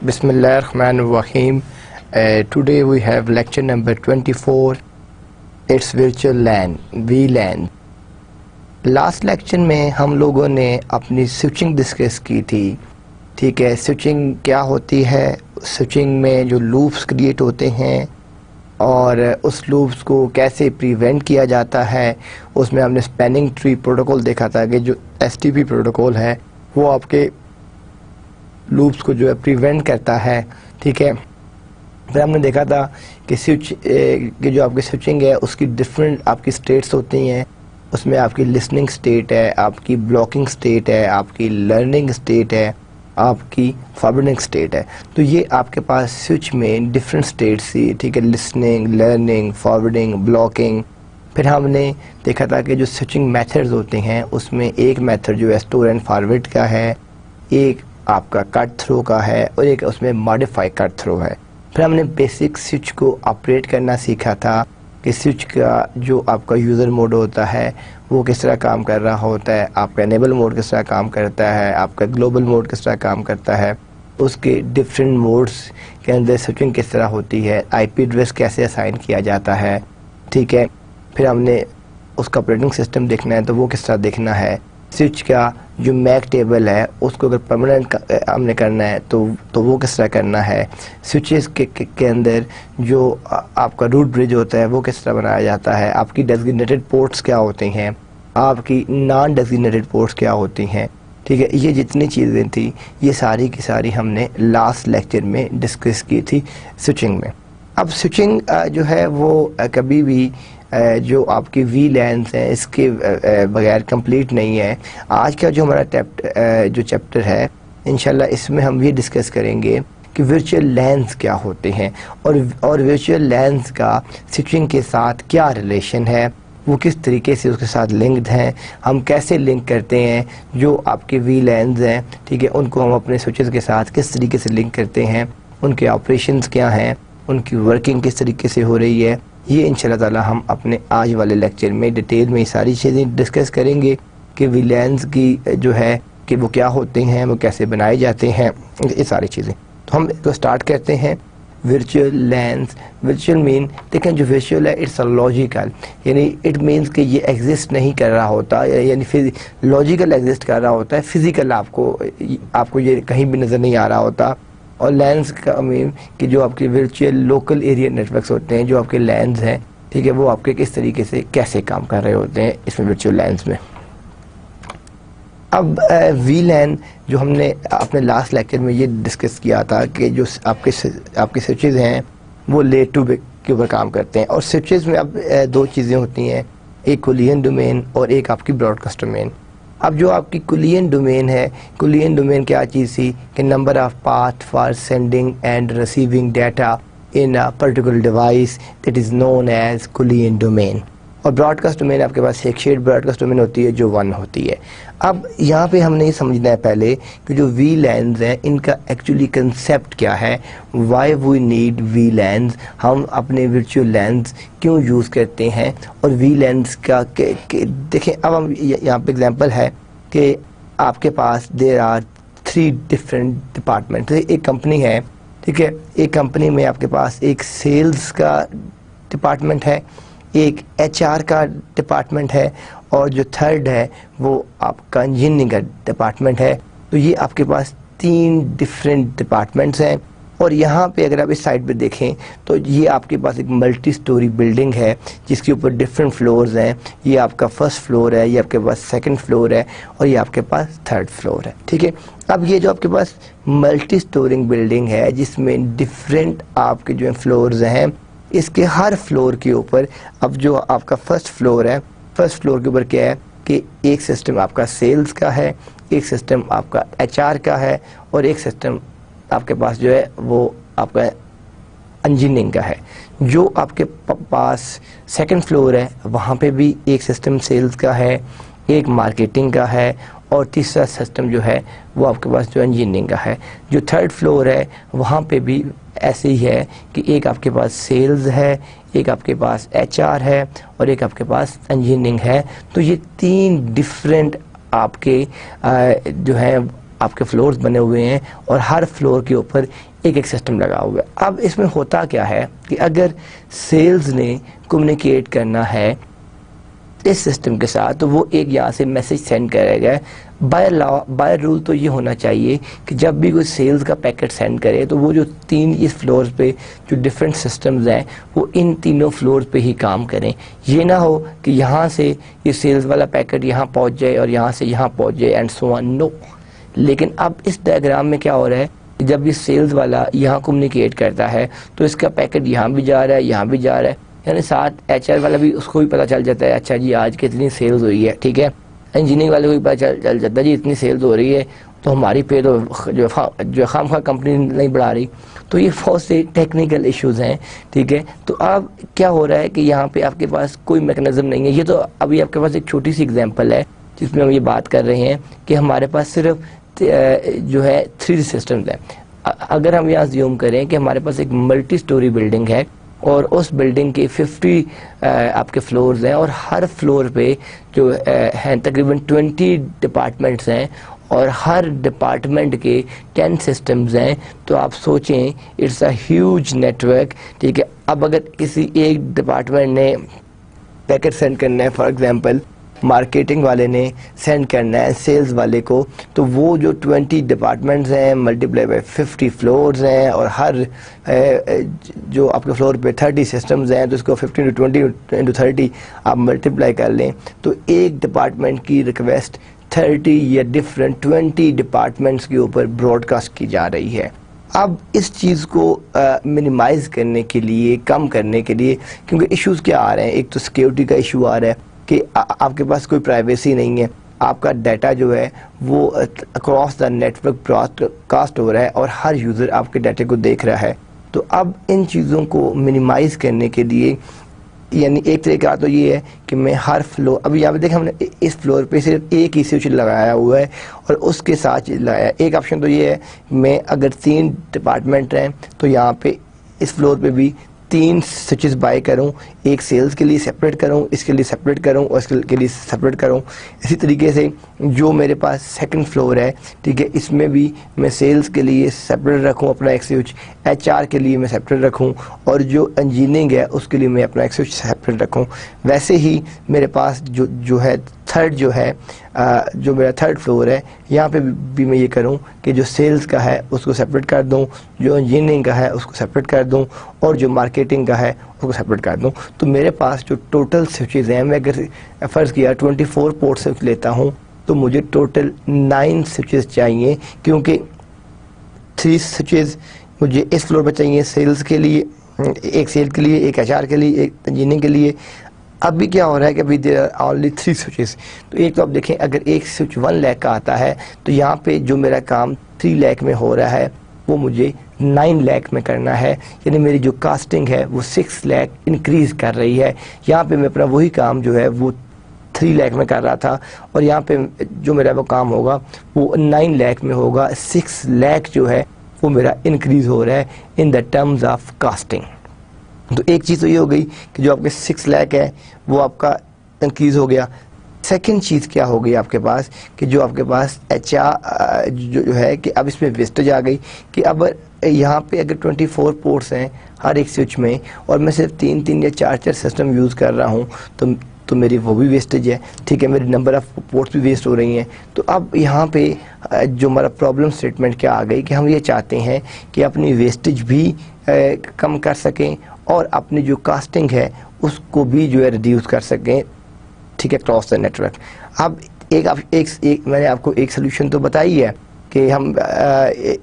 Bismillahirrahmanirrahim. Today we have lecture number 24. It's virtual LAN, VLAN. Last lecture में हम लोगों ने अपनी स्विचिंग डिस्कस की थी. ठीक है, स्विचिंग क्या होती है, स्विचिंग में जो लूप्स क्रिएट होते हैं और उस लूप्स को कैसे प्रिवेंट किया जाता है. उसमें हमने स्पैनिंग ट्री प्रोटोकॉल देखा था कि जो STP प्रोटोकॉल है वो आपके लूप्स को जो है प्रिवेंट करता है. ठीक है, फिर हमने देखा था कि स्विच की जो आपकी स्विचिंग है उसकी डिफरेंट आपकी स्टेट्स होती हैं. उसमें आपकी लिसनिंग स्टेट है, आपकी ब्लॉकिंग स्टेट है, आपकी लर्निंग स्टेट है, आपकी फॉरवर्डिंग स्टेट है. तो ये आपके पास स्विच में डिफरेंट स्टेट्स थी. ठीक है, लिसनिंग, लर्निंग, फॉरवर्डिंग, ब्लॉकिंग. फिर हमने देखा था कि जो स्विचिंग मेथड्स होते हैं उसमें एक मेथड जो है स्टोर एंड फॉरवर्ड का है, एक आपका कट थ्रो का है और एक उसमें मॉडिफाई कट थ्रो है. फिर हमने बेसिक स्विच को ऑपरेट करना सीखा था कि स्विच का जो आपका यूज़र मोड होता है वो किस तरह काम कर रहा होता है, आपका एनेबल मोड किस तरह काम करता है, आपका ग्लोबल मोड किस तरह काम करता है, उसके डिफरेंट मोड्स के अंदर स्विचिंग किस तरह होती है, IP एड्रेस कैसे असाइन किया जाता है. ठीक है, फिर हमने उसका ऑपरेटिंग सिस्टम देखना है तो वो किस तरह देखना है. स्विच का जो मैक टेबल है उसको अगर परमानेंट हमने करना है तो वो किस तरह करना है. स्विचेस के अंदर जो आपका रूट ब्रिज होता है वो किस तरह बनाया जाता है. आपकी डेजिग्नेटेड पोर्ट्स क्या होती हैं, आपकी नॉन डेजिग्नेटेड पोर्ट्स क्या होती हैं. ठीक है, ये जितनी चीज़ें थी ये सारी की सारी हमने लास्ट लेक्चर में डिस्कस की थी स्विचिंग में. अब स्विचिंग जो है वो कभी भी जो आपकी VLANs हैं इसके बगैर कंप्लीट नहीं है. आज का जो हमारा जो चैप्टर है इंशाल्लाह इसमें हम ये डिस्कस करेंगे कि वर्चुअल LANs क्या होते हैं और वर्चुअल LANs का स्विचिंग के साथ क्या रिलेशन है, वो किस तरीके से उसके साथ लिंक्ड हैं, हम कैसे लिंक करते हैं जो आपके VLANs हैं. ठीक है, उनको हम अपने स्विचेस के साथ किस तरीके से लिंक करते हैं, उनके ऑपरेशंस क्या हैं, उनकी वर्किंग किस तरीके से हो रही है. ये इंशाल्लाह ताला हम अपने आज वाले लेक्चर में डिटेल में ये सारी चीज़ें डिस्कस करेंगे कि VLANs की जो है कि वो क्या होते हैं, वो कैसे बनाए जाते हैं, ये सारी चीज़ें. तो हम तो स्टार्ट करते हैं. वर्चुअल LANs, वर्चुअल मीन देखें जो वर्चुअल है इट्स अ लॉजिकल, यानी इट मीन्स कि ये एग्जिस्ट नहीं कर रहा होता, यानी फिर लॉजिकल एग्जिस्ट कर रहा होता है, फिजिकल आपको ये कहीं भी नज़र नहीं आ रहा होता. और LANs का मीन कि जो आपके वर्चुअल लोकल एरिया नेटवर्क्स होते हैं, जो आपके LANs हैं, ठीक है, वो आपके किस तरीके से कैसे काम कर रहे होते हैं इसमें वर्चुअल LANs में. अब VLAN जो हमने अपने लास्ट लेक्चर में ये डिस्कस किया था कि जो आपके स्विचेस हैं वो लेयर 2 के ऊपर काम करते हैं. और स्विचेस में अब दो चीज़ें होती हैं, एक कुलियन डोमेन और एक आपकी ब्रॉडकास्ट डोमेन. अब जो आपकी कुलियन डोमेन है, कुलियन डोमेन क्या चीज़ थी कि number of path for sending and receiving data in a particular device that is known as collision domain. और ब्रॉडकास्ट डोमेन आपके पास एक शेयर्ड ब्रॉडकास्ट डोमेन होती है जो 1 होती है. अब यहाँ पे हमने ये समझना है पहले कि जो VLANs हैं इनका एक्चुअली कंसेप्ट क्या है, वाई वी नीड VLANs, हम अपने वर्चुअल LANs क्यों यूज़ करते हैं. और VLANs का देखें, अब हम यहाँ पे एग्जांपल है कि आपके पास देयर आर 3 डिफरेंट डिपार्टमेंट. एक कंपनी है, ठीक है, एक कंपनी में आपके पास एक सेल्स का डिपार्टमेंट है, एक HR का डिपार्टमेंट है और जो थर्ड है वो आपका इंजीनियरिंग का डिपार्टमेंट है. तो ये आपके पास 3 डिफरेंट डिपार्टमेंट्स हैं. और यहाँ पे अगर आप इस साइड पे देखें तो ये आपके पास एक मल्टी स्टोरी बिल्डिंग है जिसके ऊपर डिफरेंट फ्लोर्स हैं. ये आपका फर्स्ट फ्लोर है, ये आपके पास सेकंड फ्लोर है और ये आपके पास थर्ड फ्लोर है. ठीक है, अब ये जो आपके पास मल्टी स्टोरिंग बिल्डिंग है जिसमें डिफरेंट आपके जो फ्लोर्स हैं, इसके हर फ्लोर के ऊपर अब जो आपका फर्स्ट फ्लोर है, फर्स्ट फ्लोर के ऊपर क्या है कि एक सिस्टम आपका सेल्स का है, एक सिस्टम आपका HR का है और एक सिस्टम आपके पास जो है वो आपका इंजीनियरिंग का है. जो आपके पास सेकंड फ्लोर है वहाँ पे भी एक सिस्टम सेल्स का है, एक मार्केटिंग का है और तीसरा सिस्टम जो है वो आपके पास जो इंजीनियरिंग का है. जो थर्ड फ्लोर है वहाँ पे भी ऐसे ही है कि एक आपके पास सेल्स है, एक आपके पास HR है और एक आपके पास इंजीनियरिंग है. तो ये 3 डिफरेंट आपके जो है आपके फ्लोर्स बने हुए हैं और हर फ्लोर के ऊपर एक एक सिस्टम लगा हुआ है। अब इसमें होता क्या है कि अगर सेल्स ने कम्युनिकेट करना है इस सिस्टम के साथ तो वो एक यहाँ से मैसेज सेंड करेगा। बाय लॉ, बाय रूल तो ये होना चाहिए कि जब भी कोई सेल्स का पैकेट सेंड करे तो वो जो तीन इस फ्लोर पे जो डिफरेंट सिस्टम्स हैं वो इन तीनों फ्लोर पे ही काम करें। ये ना हो कि यहाँ से ये सेल्स वाला पैकेट यहाँ पहुँच जाए और यहाँ से यहाँ पहुँच जाए एंड सो ऑन, नो। लेकिन अब इस डायग्राम में क्या हो रहा है, जब ये सेल्स वाला यहाँ कम्युनिकेट करता है तो इसका पैकेट यहाँ भी जा रहा है, यहाँ भी जा रहा है, यानी साथ HR वाला भी, उसको भी पता चल जाता है अच्छा जी आज कितनी सेल्स हुई है, ठीक है। इंजीनियरिंग वाले को भी पता चल जाता है जी इतनी सेल्स हो रही है तो हमारी पे तो जो खामखा कंपनी नहीं बढ़ा रही। तो ये बहुत से टेक्निकल इश्यूज हैं, ठीक है। तो अब क्या हो रहा है कि यहाँ पे आपके पास कोई मैकेनिज्म नहीं है। ये तो अभी आपके पास एक छोटी सी एग्जांपल है जिसमें हम ये बात कर रहे हैं कि हमारे पास सिर्फ जो है 3D सिस्टम्स है। अगर हम यहाँ ज़ूम करें कि हमारे पास एक मल्टी स्टोरी बिल्डिंग है और उस बिल्डिंग के 50 आपके फ्लोर्स हैं और हर फ्लोर पे जो हैं तकरीबन 20 डिपार्टमेंट्स हैं और हर डिपार्टमेंट के 10 सिस्टम्स हैं, तो आप सोचें इट्स अ ह्यूज नेटवर्क, ठीक है। अब अगर किसी एक डिपार्टमेंट ने पैकेट सेंड करना है, फॉर एग्जांपल मार्केटिंग वाले ने सेंड करना है सेल्स वाले को, तो वो जो 20 डिपार्टमेंट्स हैं मल्टीप्लाई बाय 50 फ्लोर्स हैं और हर जो आपके फ्लोर पे 30 सिस्टम्स हैं तो इसको 15 into 20 into 30 आप मल्टीप्लाई कर लें तो एक डिपार्टमेंट की रिक्वेस्ट 30 या डिफरेंट 20 डिपार्टमेंट्स के ऊपर ब्रॉडकास्ट की जा रही है। अब इस चीज़ को मिनिमाइज करने के लिए, कम करने के लिए, क्योंकि इश्यूज़ क्या आ रहे हैं, एक तो सिक्योरिटी का इशू आ रहा है कि आपके पास कोई प्राइवेसी नहीं है, आपका डाटा जो है वो अक्रॉस द नेटवर्क ब्रॉडकास्ट हो रहा है और हर यूज़र आपके डाटे को देख रहा है। तो अब इन चीज़ों को मिनिमाइज़ करने के लिए यानी एक तरीका तो ये है कि मैं हर फ्लोर, अभी यहाँ पे देखें हमने इस फ्लोर पे सिर्फ एक ही स्विच लगाया हुआ है और उसके साथ लगाया। एक ऑप्शन तो ये है मैं अगर 3 डिपार्टमेंट हैं तो यहाँ पे इस फ्लोर पे भी 3 स्विचेस बाय करूं, एक सेल्स के लिए सेपरेट करूं, इसके लिए सेपरेट करूं और इसके लिए सेपरेट करूं। इसी तरीके से जो मेरे पास सेकंड फ्लोर है, ठीक है, इसमें भी मैं सेल्स के लिए सेपरेट रखूं अपना एक स्विच, HR के लिए मैं सेपरेट रखूं और जो इंजीनियरिंग है उसके लिए मैं अपना एक स्विच सेपरेट रखूं। वैसे ही मेरे पास जो है थर्ड जो है जो मेरा थर्ड फ्लोर है यहाँ पे भी मैं ये करूँ कि जो सेल्स का है उसको सेपरेट कर दूँ, जो इंजीनियरिंग का है उसको सेपरेट कर दूँ और जो मार्केटिंग का है उसको सेपरेट कर दूँ। तो मेरे पास जो टोटल स्विचेज़ हैं, मैं अगर फ़र्ज़ किया 24 पोर्ट स्विच लेता हूँ तो मुझे टोटल 9 स्विचेज़ चाहिए, क्योंकि 3 स्विचेज़ मुझे इस फ्लोर पर चाहिए सेल्स के लिए, एक सेल के लिए, एक HR के लिए, एक इंजीनियरिंग के लिए। अभी क्या हो रहा है कि अभी देयर आर ओनली 3 स्विचेस। तो एक तो आप देखें अगर एक स्विच 1 लाख का आता है तो यहाँ पे जो मेरा काम 3 लाख में हो रहा है वो मुझे 9 लाख में करना है, यानी मेरी जो कास्टिंग है वो 6 लाख इंक्रीज़ कर रही है। यहाँ पे मैं अपना वही काम जो है वो 3 लाख में कर रहा था और यहाँ पे जो मेरा वो काम होगा वो 9 लाख में होगा। 6 लाख जो है वो मेरा इंक्रीज़ हो रहा है in the terms of casting. तो एक चीज़ तो ये हो गई कि जो आपके 6 लाख है वो आपका इंक्रीज़ हो गया। सेकंड चीज़ क्या हो गई आपके पास कि जो आपके पास HR जो है कि अब इसमें वेस्टेज आ गई कि अब यहाँ पे अगर 24 पोर्ट्स हैं हर एक स्विच में और मैं सिर्फ 3 या 4 सिस्टम यूज़ कर रहा हूँ तो मेरी वो भी वेस्टेज है, ठीक है, मेरी नंबर ऑफ़ पोर्ट्स भी वेस्ट हो रही हैं। तो अब यहाँ पे जो हमारा प्रॉब्लम स्टेटमेंट क्या आ गई कि हम ये चाहते हैं कि अपनी वेस्टेज भी कम कर सकें और अपनी जो कास्टिंग है उसको भी जो है रिड्यूस कर सकें, ठीक है, क्रॉस द नेटवर्क। अब एक मैंने आपको एक सोल्यूशन तो बताई है कि हम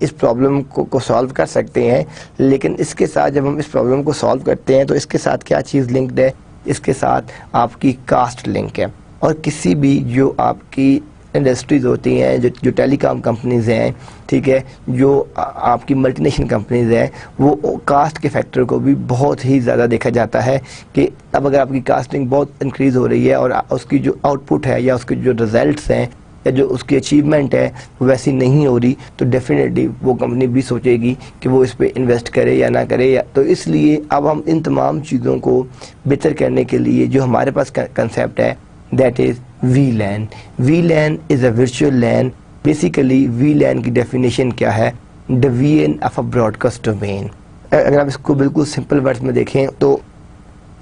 इस प्रॉब्लम को सॉल्व कर सकते हैं, लेकिन इसके साथ जब हम इस प्रॉब्लम को सॉल्व करते हैं तो इसके साथ क्या चीज़ लिंक्ड है, इसके साथ आपकी कास्ट लिंक है। और किसी भी जो आपकी इंडस्ट्रीज़ होती हैं, जो टेलीकॉम कंपनीज़ हैं, ठीक है, जो आपकी मल्टीनेशनल कंपनीज़ हैं, वो कास्ट के फैक्टर को भी बहुत ही ज़्यादा देखा जाता है कि अब अगर आपकी कास्टिंग बहुत इंक्रीज़ हो रही है और उसकी जो आउटपुट है या उसके जो रिज़ल्ट्स हैं या जो उसकी अचीवमेंट है वो वैसी नहीं हो रही तो डेफिनेटली वो कंपनी भी सोचेगी कि वो इस पर इन्वेस्ट करे या ना करे। तो इसलिए अब हम इन तमाम चीज़ों को बेहतर करने के लिए जो हमारे पास कंसेप्ट है that is VLAN। VLAN is a virtual LAN basically VLAN की डेफिनेशन क्या है, division of a broadcast domain. अगर आप इसको बिल्कुल सिंपल वर्ड्स में देखें तो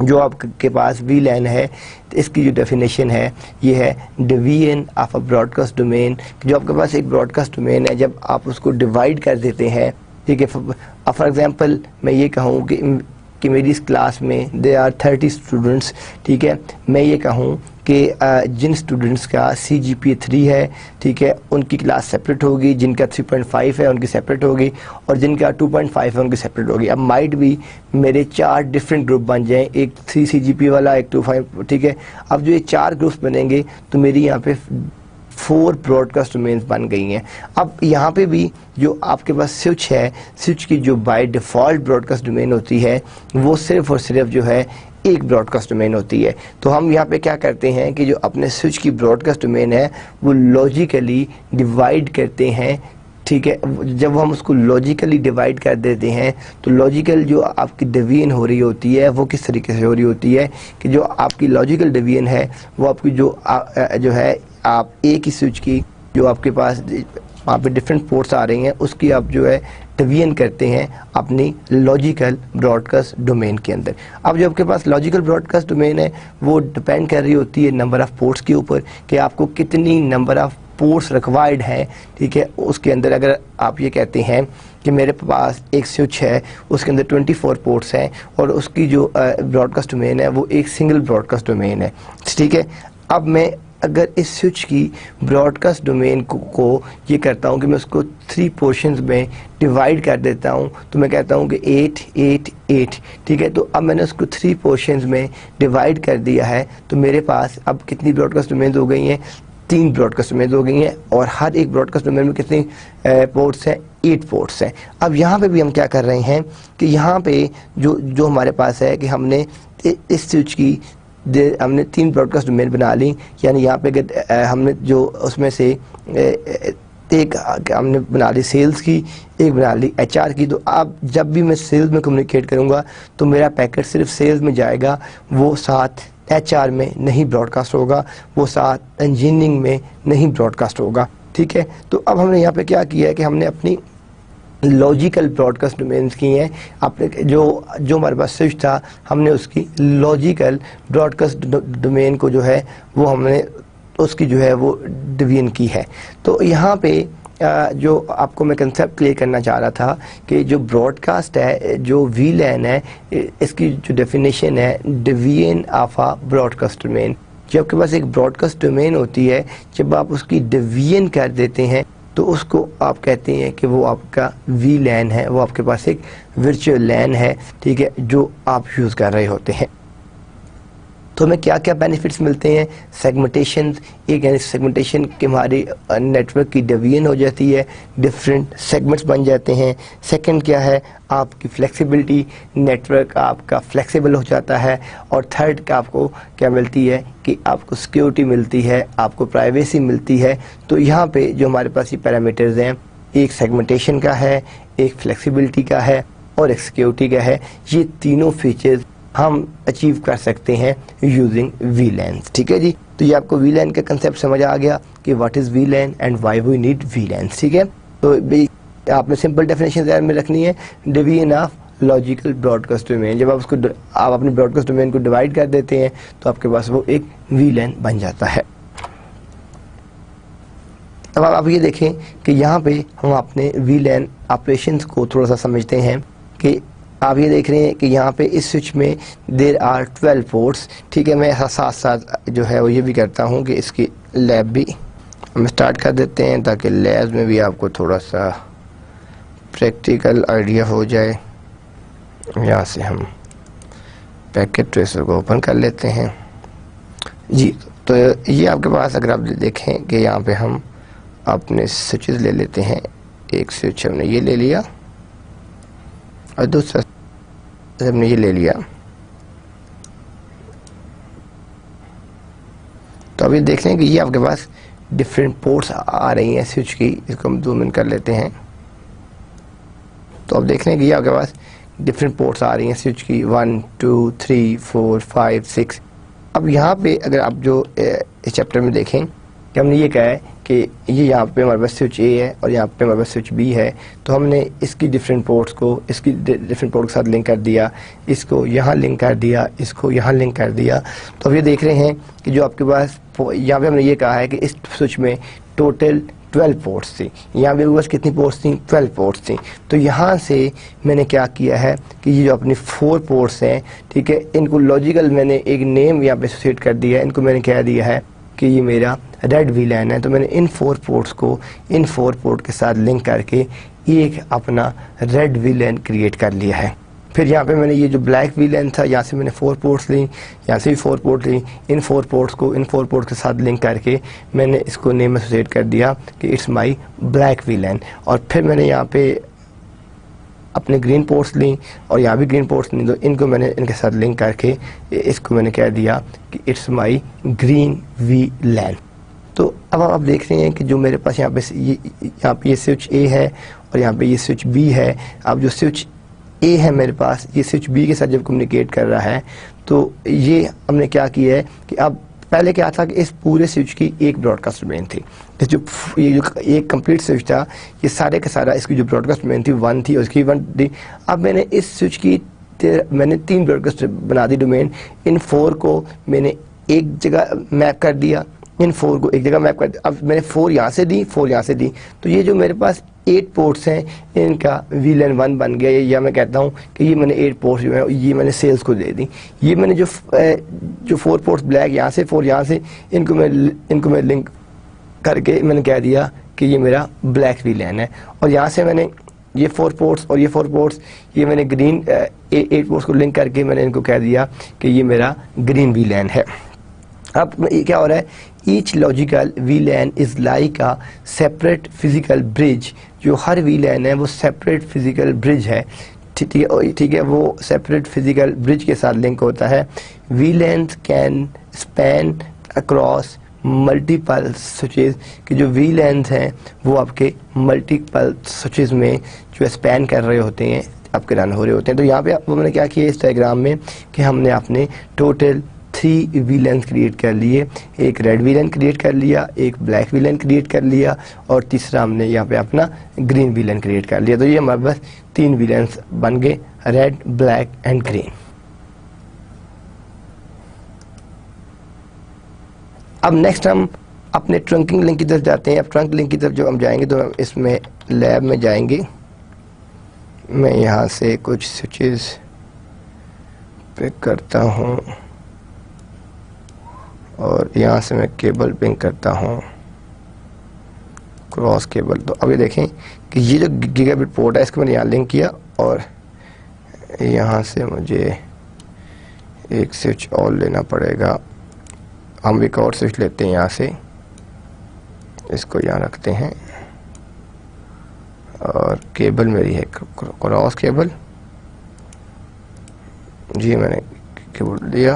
जो आपके पास VLAN है, तो इसकी जो डेफिनेशन है ये है division of a broadcast domain. जो आपके पास एक ब्रॉडकास्ट डोमेन है, जब आप उसको डिवाइड कर देते हैं, ठीक है, फॉर एग्जांपल मैं ये कहूँ कि मेरी इस क्लास में देयर आर 30 स्टूडेंट्स, ठीक है, मैं ये कहूँ कि जिन स्टूडेंट्स का CGPA 3 है, ठीक है, उनकी क्लास सेपरेट होगी, जिनका 3.5 है उनकी सेपरेट होगी, और जिनका 2.5 है उनकी सेपरेट होगी। अब माइट भी मेरे 4 डिफरेंट ग्रुप बन जाएं, एक 3 CGPA वाला, एक 2.5, ठीक है। अब जो ये 4 ग्रुप्स बनेंगे तो मेरी यहाँ पे 4 ब्रॉडकास्ट डोमेन्स बन गई हैं। अब यहाँ पे भी जो आपके पास स्विच है, स्विच की जो बाय डिफ़ॉल्ट ब्रॉडकास्ट डोमेन होती है वो सिर्फ और सिर्फ जो है एक ब्रॉडकास्ट डोमेन होती है। तो हम यहाँ पे क्या करते हैं कि जो अपने स्विच की ब्रॉडकास्ट डोमेन है वो लॉजिकली डिवाइड करते हैं, ठीक है। जब हम उसको लॉजिकली डिवाइड कर देते हैं तो लॉजिकल जो आपकी डिवीजन हो रही होती है वो किस तरीके से हो रही होती है कि जो आपकी लॉजिकल डिवीजन है वो आपकी जो है आप एक ही स्विच की जो आपके पास वहाँ पे डिफरेंट पोर्ट्स आ रही हैं उसकी आप जो है डिवीजन करते हैं अपनी लॉजिकल ब्रॉडकास्ट डोमेन के अंदर। अब जो आपके पास लॉजिकल ब्रॉडकास्ट डोमेन है वो डिपेंड कर रही होती है नंबर ऑफ़ पोर्ट्स के ऊपर कि आपको कितनी नंबर ऑफ़ पोर्ट्स रिक्वायर्ड हैं, ठीक है। उसके अंदर अगर आप ये कहते हैं कि मेरे पास एक स्विच है उसके अंदर 24 पोर्ट्स हैं और उसकी जो ब्रॉडकास्ट डोमेन है वो एक सिंगल ब्रॉडकास्ट डोमेन है, ठीक है। अब मैं अगर इस स्विच की ब्रॉडकास्ट डोमेन को ये करता हूँ कि मैं उसको 3 पोर्शंस में डिवाइड कर देता हूँ, तो मैं कहता हूँ कि 8 8 8, ठीक है। तो अब मैंने उसको 3 पोर्शंस में डिवाइड कर दिया है तो मेरे पास अब कितनी ब्रॉडकास्ट डोमेन हो गई हैं, 3 ब्रॉडकास्ट डोमेन हो गई हैं, और हर एक ब्रॉडकास्ट डोमेन में कितनी पोर्ट्स हैं, 8 पोर्ट्स हैं। अब यहाँ पे भी हम क्या कर रहे हैं कि यहाँ पे जो हमारे पास है कि हमने इस स्विच की हमने 3 ब्रॉडकास्ट डोमेन बना ली, यानी यहाँ पे अगर हमने जो उसमें से एक हमने बना ली सेल्स की, एक बना ली HR की। तो अब जब भी मैं सेल्स में कम्युनिकेट करूँगा तो मेरा पैकेट सिर्फ सेल्स में जाएगा, वो साथ HR में नहीं ब्रॉडकास्ट होगा, वो साथ इंजीनियरिंग में नहीं ब्रॉडकास्ट होगा, ठीक है। तो अब हमने यहाँ पे क्या किया है कि हमने अपनी लॉजिकल ब्रॉडकास्ट डोमेन्स की हैं। अपने जो हमारे पास स्विच था हमने उसकी लॉजिकल ब्रॉडकास्ट डोमेन को जो है वो हमने उसकी जो है वो डिवीजन की है। तो यहाँ पे जो आपको मैं कंसेप्ट क्लियर करना चाह रहा था कि जो ब्रॉडकास्ट है, जो VLAN है, इसकी जो डेफिनेशन है division of a broadcast domain. जब आपके पास एक ब्रॉडकास्ट डोमेन होती है, जब आप उसकी डिवीजन कर देते हैं तो उसको आप कहते हैं कि वो आपका VLAN है, वो आपके पास एक वर्चुअल LAN है, ठीक है, जो आप यूज़ कर रहे होते हैं। तो हमें क्या क्या बेनिफिट्स मिलते हैं, सेगमेंटेशन, एक यानी सेगमेंटेशन के हमारी नेटवर्क की डिवीजन हो जाती है, डिफरेंट सेगमेंट्स बन जाते हैं। सेकंड क्या है, आपकी फ्लेक्सिबिलिटी, नेटवर्क आपका फ्लेक्सिबल हो जाता है। और थर्ड का आपको क्या मिलती है कि आपको सिक्योरिटी मिलती है, आपको प्राइवेसी मिलती है। तो यहाँ पे जो हमारे पास ये पैरामीटर्स हैं, एक सेगमेंटेशन का है, एक फ्लेक्सिबिलिटी का है और एक सिक्योरिटी का है। ये तीनों फीचर्स हम अचीव कर सकते हैं यूजिंग VLAN, ठीक है जी। तो ये आपको VLAN का कंसेप्ट समझ आ गया कि what is VLAN and why we need VLAN, ठीक है। तो आपने सिंपल डेफिनेशन ध्यान में रखनी है, division of logical broadcast domain. जब आप अपने ब्रॉडकास्ट डोमेन को डिवाइड कर देते हैं तो आपके पास वो एक VLAN बन जाता है। अब आप ये देखें कि यहाँ पे हम अपने VLAN ऑपरेशंस को थोड़ा सा समझते हैं कि आप ये देख रहे हैं कि यहाँ पे इस स्विच में देर आर 12 पोर्ट्स, ठीक है। मैं साथ साथ जो है वो ये भी करता हूँ कि इसकी लैब भी हम स्टार्ट कर देते हैं ताकि लैब में भी आपको थोड़ा सा प्रैक्टिकल आइडिया हो जाए। यहाँ से हम पैकेट ट्रेसर को ओपन कर लेते हैं जी। तो ये आपके पास अगर आप देखें कि यहाँ पे हम अपने स्विचेस ले लेते हैं, एक स्विच हमने ये ले लिया और दूसरा हमने ये ले लिया। तो अभी देख लें कि ये आपके पास डिफरेंट पोर्ट्स आ रही हैं स्विच की। इसको हम जूम इन कर लेते हैं तो अब देख लें कि ये आपके पास डिफरेंट पोर्ट्स आ रही हैं स्विच की, 1 2 3 4 5 6। अब यहाँ पे अगर आप जो इस चैप्टर में देखें कि हमने ये कहा है कि ये यहाँ पे हमारे पास स्विच ए है और यहाँ पे हमारे पास स्विच बी है, तो हमने इसकी डिफरेंट पोर्ट्स को इसकी डिफरेंट पोर्ट के साथ लिंक कर दिया, इसको यहाँ लिंक कर दिया, इसको यहाँ लिंक कर दिया। तो अब ये देख रहे हैं कि जो आपके पास यहाँ पे हमने ये कहा है कि इस स्विच में टोटल 12 पोर्ट्स थी, यहाँ पे बस कितनी पोर्ट्स थी, 12 पोर्ट्स थी। तो यहाँ से मैंने क्या किया है कि ये जो अपनी 4 पोर्ट्स हैं, ठीक है, इनको लॉजिकल मैंने एक नेम यहाँ पे एसोसिएट कर दिया है, इनको मैंने कह दिया है कि ये मेरा रेड वीलैन है। तो मैंने इन 4 पोर्ट्स को इन 4 पोर्ट के साथ लिंक करके एक अपना रेड वीलैन क्रिएट कर लिया है। फिर यहाँ पे मैंने ये जो ब्लैक वीलैन था, यहाँ से मैंने 4 पोर्ट्स ली, यहाँ से भी 4 पोर्ट ली, इन 4 पोर्ट्स को इन 4 पोर्ट के साथ लिंक करके मैंने इसको नेम एसोसिएट कर दिया कि इट्स माई ब्लैक वीलैन। और फिर मैंने यहाँ पे अपने ग्रीन पोर्ट्स ली और यहाँ भी ग्रीन पोर्ट्स ली, तो इनको मैंने इनके साथ लिंक करके इसको मैंने कह दिया कि इट्स माई ग्रीन वीलैन। तो अब आप देख रहे हैं कि जो मेरे पास यहाँ पे ये स्विच ए है और यहाँ पे ये स्विच बी है। अब जो स्विच ए है मेरे पास, ये स्विच बी के साथ जब कम्युनिकेट कर रहा है, तो ये हमने क्या किया है कि अब पहले क्या था कि इस पूरे स्विच की एक ब्रॉडकास्ट डोमेन थी। ये जो एक कंप्लीट स्विच था, ये सारे का सारा इसकी जो ब्रॉडकास्ट डोमेन थी 1 थी और इसकी 1 थी। अब मैंने इस स्विच की मैंने 3 ब्रॉडकास्ट बना दी डोमेन। इन 4 को मैंने एक जगह मैप कर दिया, इन 4 को एक जगह मैप कर दिया। अब मैंने 4 यहाँ से दी, 4 यहाँ से दी, तो ये जो मेरे पास 8 पोर्ट्स हैं, इनका वीलैन 1 बन गया। या मैं कहता हूँ कि ये मैंने 8 पोर्ट्स जो है ये मैंने सेल्स को दे दी। ये मैंने जो 4 पोर्ट्स ब्लैक यहाँ से 4 यहाँ से, इनको मैं लिंक करके मैंने कह दिया कि ये मेरा ब्लैक वीलैन है। और यहाँ से मैंने ये 4 पोर्ट्स और ये 4 पोर्ट्स, ये मैंने ग्रीन 8 पोर्ट्स को लिंक करके मैंने इनको कह दिया कि ये मेरा ग्रीन वीलैन है। अब क्या हो रहा है, each logical वीलैन is like a separate physical bridge. जो हर वीलैन है वो सेपरेट फिजिकल ब्रिज है, ठीक है, वो सेपरेट फिजिकल ब्रिज के साथ लिंक होता है। VLANs can span across multiple switches, कि जो वीलैन्स हैं वो आपके मल्टीपल स्विचेस में जो स्पैन कर रहे होते हैं, आपके रन हो रहे होते हैं। तो यहाँ पे वो मैंने क्या किया इस डायग्राम में कि हमने अपने टोटल 3 वीलैन्स क्रिएट कर लिए। एक रेड वीलैन क्रिएट कर लिया, एक ब्लैक वीलैन क्रिएट कर लिया और तीसरा हमने यहाँ पे अपना ग्रीन वीलैन क्रिएट कर लिया। तो ये हमारे पास 3 वीलैन्स बन गए, रेड, ब्लैक एंड ग्रीन। अब नेक्स्ट हम अपने ट्रंकिंग लिंक की तरफ जाते हैं। अब ट्रंक लिंक की तरफ जब हम जाएंगे तो हम इसमें लैब में जाएंगे। मैं यहाँ से कुछ स्विचेस पिक करता हूँ और यहाँ से मैं केबल पिंग करता हूँ, क्रॉस केबल। तो अब ये देखें कि ये जो गीगाबिट पोर्ट है इसको मैंने यहाँ लिंक किया और यहाँ से मुझे एक स्विच और लेना पड़ेगा। हम एक और स्विच लेते हैं यहाँ से, इसको यहाँ रखते हैं और केबल मेरी है क्रॉस केबल। जी मैंने केबल दिया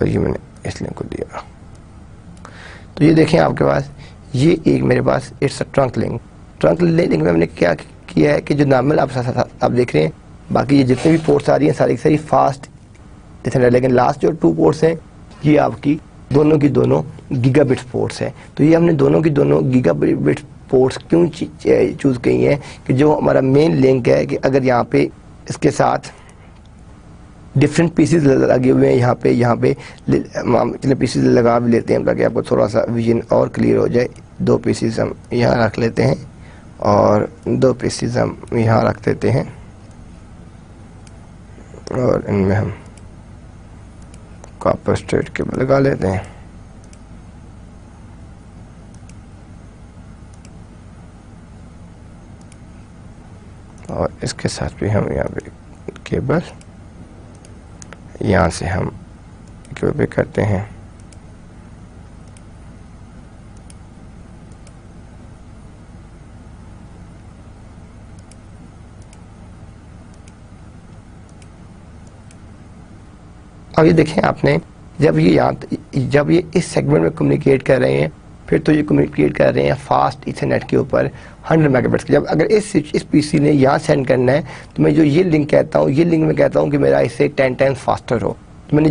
और ये मैंने इस लिंक को दिया। तो ये देखें आपके पास ये एक मेरे पास it's a trunk link. Trunk link में मैंने क्या किया है कि जो नॉर्मल आप देख रहे हैं, बाकी ये जितने भी पोर्ट्स आ रही हैं सारी सारी फास्ट इथरनेट, लेकिन लास्ट जो 2 पोर्ट्स हैं ये आपकी दोनों की दोनों गीगाबिट पोर्ट्स हैं। तो ये हमने दोनों की दोनों गीगाबिट पोर्ट्स क्यों चूज़ की हैं कि जो हमारा मेन लिंक है कि अगर यहाँ पे इसके साथ डिफरेंट पीसेस लगे हुए हैं, यहाँ पे चलिए पीसेस लगा भी लेते हैं ताकि आपको थोड़ा सा विजन और क्लियर हो जाए। 2 पीसेस हम यहाँ रख लेते हैं और 2 पीसेस हम यहाँ रख देते हैं और इनमें हम कॉपर स्ट्रेट केबल लगा लेते हैं। और इसके साथ भी हम यहाँ पे केबल यहाँ से हम केबल पे करते हैं। अब ये देखें आपने जब ये इस सेगमेंट में कम्युनिकेट कर रहे हैं, फिर तो ये कम्युनिकेट कर रहे हैं फास्ट इथरनेट के ऊपर 100 मेगाबिट्स के। जब अगर इस पीसी ने यहाँ सेंड करना है तो मैं जो ये लिंक कहता हूँ, ये लिंक में कहता हूँ कि मेरा इससे 10 टाइम्स फास्टर हो। तो मैंने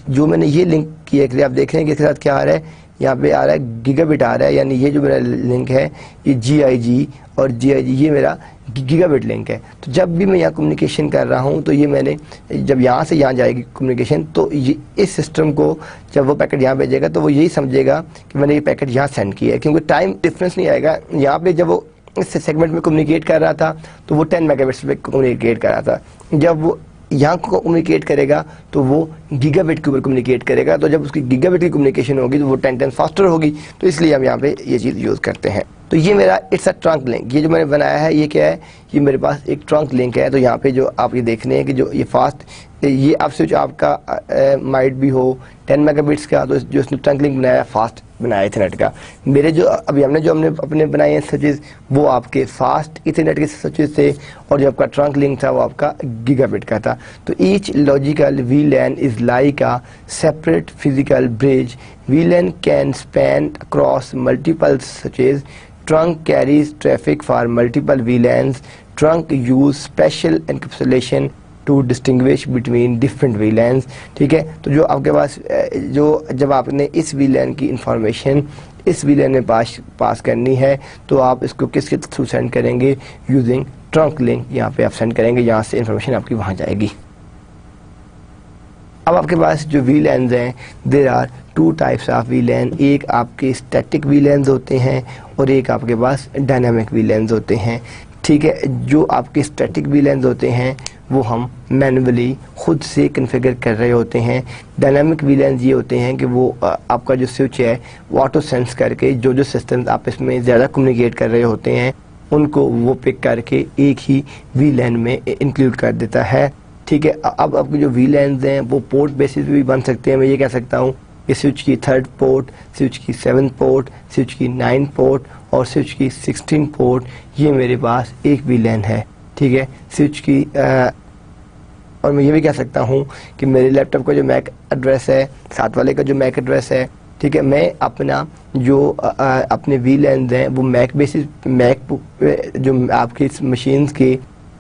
जो मैंने ये लिंक किया है, आप देख रहे हैं कि इसके साथ क्या आ रहा है यहाँ पे आ रहा है गीगाबिट आ रहा है, यानी ये जो मेरा लिंक है ये GIG और GIG ये मेरा गीगाबिट लिंक है। तो जब भी मैं यहाँ कम्युनिकेशन कर रहा हूँ तो ये मैंने जब यहाँ से यहाँ जाएगी कम्युनिकेशन, तो ये इस सिस्टम को जब वो पैकेट यहाँ भेजेगा तो वो यही समझेगा कि मैंने ये पैकेट यहाँ सेंड किया है, क्योंकि टाइम डिफरेंस नहीं आएगा। यहाँ पे जब वो इस सेगमेंट में कम्युनिकेट कर रहा था तो वो 10 मेगाबिट्स पे कम्युनिकेट कर रहा था, जब वो यहाँ को कम्युनिकेट करेगा तो वो गीगाबिट के ऊपर कम्युनिकेट करेगा। तो जब उसकी गीगाबिट की कम्युनिकेशन होगी तो वो 10 टाइम्स फास्टर होगी। तो इसलिए हम यहाँ पे ये चीज़ यूज़ करते हैं। तो ये मेरा इट्स अ ट्रंक लिंक, ये जो मैंने बनाया है ये क्या है, ये मेरे पास एक ट्रंक लिंक है। तो यहाँ पे जो आप ये देख रहे हैं कि जो ये फास्ट ये आप स्विच आपका माइट भी हो 10 मेगाबिट्स का, तो जो उसने ट्रंक लिंक बनाया फास्ट बनाया इथरनेट का। मेरे जो अभी हमने अपने बनाए हैं स्विचेस वो आपके फास्ट इथरनेट के स्विचेस थे, और जो आपका ट्रंक लिंक था वो आपका गीगाबिट का था। तो each logical VLAN is like a separate physical bridge. VLAN can span across multiple switches. Trunk carries traffic for multiple VLANs. Trunk use special encapsulation to distinguish between different VLANs। ठीक है, तो जो आपके पास जो जब आपने इस VLAN की इंफॉर्मेशन इस VLAN में पास करनी है तो आप इसको किसके थ्रू सेंड करेंगे, यूजिंग ट्रंक लिंक। यहाँ पे आप सेंड करेंगे, यहाँ से इंफॉर्मेशन आपकी वहाँ जाएगी। अब आपके पास जो VLANs हैं, there are 2 types of VLAN। एक आपके स्टैटिक VLANs होते हैं और एक आपके पास डायनामिक VLANs होते हैं। ठीक है, जो आपके स्टैटिक VLANs होते हैं वो हम मैनुअली खुद से कन्फिगर कर रहे होते हैं। डायनामिक VLANs ये होते हैं कि वो आपका जो स्विच है वो ऑटो सेंस करके जो सिस्टम्स आप इसमें ज़्यादा कम्युनिकेट कर रहे होते हैं उनको वो पिक करके एक ही VLAN में इंक्लूड कर देता है। ठीक है, अब आपके जो VLANs हैं वो पोर्ट बेसिस पे भी बन सकते हैं। मैं ये कह सकता हूँ कि स्विच की 3rd पोर्ट, स्विच की 7th पोर्ट, स्विच की 9 पोर्ट और स्विच की 16 पोर्ट, ये मेरे पास एक VLAN है। ठीक है, स्विच की और मैं ये भी कह सकता हूँ कि मेरे लैपटॉप का जो मैक एड्रेस है, साथ वाले का जो मैक एड्रेस है, ठीक है, मैं अपना जो अपने VLANs हैं वो मैक बेसिस जो आपकी मशीन्स के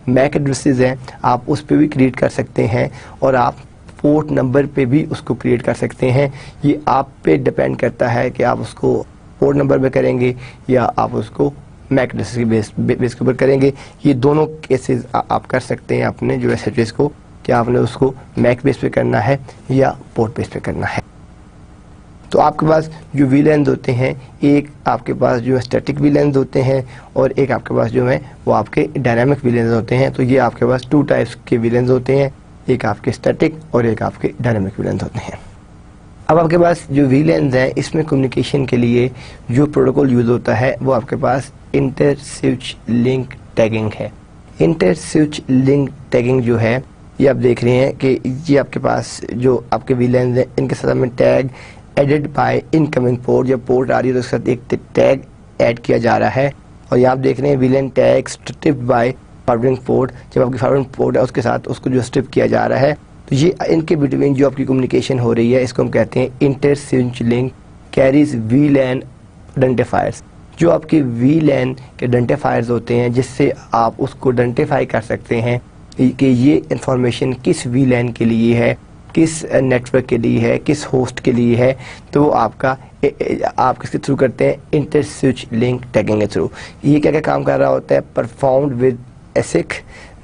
मैक एड्रेसेस हैं आप उस पे भी क्रिएट कर सकते हैं और आप पोर्ट नंबर पे भी उसको क्रिएट कर सकते हैं। ये आप पे डिपेंड करता है कि आप उसको पोर्ट नंबर पे करेंगे या आप उसको मैक एड्रेस के बेस के ऊपर करेंगे। ये दोनों केसेस आप कर सकते हैं अपने जो एसएचएस को, कि आपने उसको मैक बेस पे करना है या पोर्ट बेस पे करना है। तो आपके पास जो VLANs होते हैं, एक आपके पास जो स्टैटिक VLANs होते हैं और एक आपके पास जो है वो आपके डायनामिक VLANs होते हैं। तो ये आपके पास 2 टाइप्स के VLANs होते हैं, एक आपके स्टैटिक और एक आपके डायनामिक VLANs होते हैं। अब आपके पास जो VLANs हैं इसमें कम्युनिकेशन के लिए जो प्रोटोकॉल यूज़ होता है वो आपके पास इंटर स्विच लिंक टैगिंग है। इंटर स्विच लिंक टैगिंग जो है ये आप देख रहे हैं कि ये आपके पास जो आपके VLANs हैं इनके साथ में tag added by incoming port, जब पोर्ट आ रही है तो उसके साथ एक टैग ऐड किया जा रहा है। और यहाँ आप देख रहे हैं VLAN tag stripped by forwarding port, जब आपकी फॉरवर्डिंग पोर्ट है उसके साथ उसको जो स्ट्रिप किया जा रहा है। तो ये इनके बिटवीन जो आपकी कम्युनिकेशन हो रही है इसको हम कहते हैं inter switch link carries VLAN identifiers. जो आपके VLAN के आइडेंटिफायर्स होते हैं जिससे आप उसको आइडेंटिफाई कर सकते हैं कि ये इंफॉर्मेशन किस VLAN के लिए है, किस नेटवर्क के लिए है, किस होस्ट के लिए है। तो वो आप किसके थ्रू करते हैं, इंटर स्विच लिंक टैगिंग के थ्रू। ये क्या क्या काम कर रहा होता है, performed with ASIC,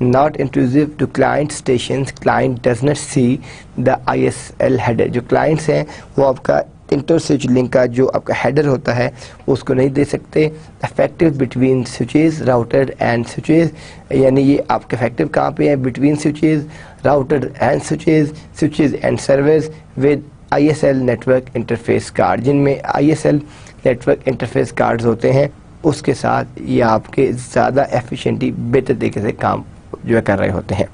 not intrusive to client stations, client does not see the ISL header। जो clients हैं वो आपका इंटर स्विच लिंक का जो आपका हेडर होता है उसको नहीं दे सकते। Effective between switches router and switches, यानी ये आपके इफेक्टिव कहाँ पे है, between switches router and switches and servers with ISL network interface card, जिनमें ISL नेटवर्क इंटरफेस कार्ड्स होते हैं उसके साथ ये आपके ज़्यादा एफिशिएंटली बेहतर तरीके से काम जो है कर रहे होते हैं।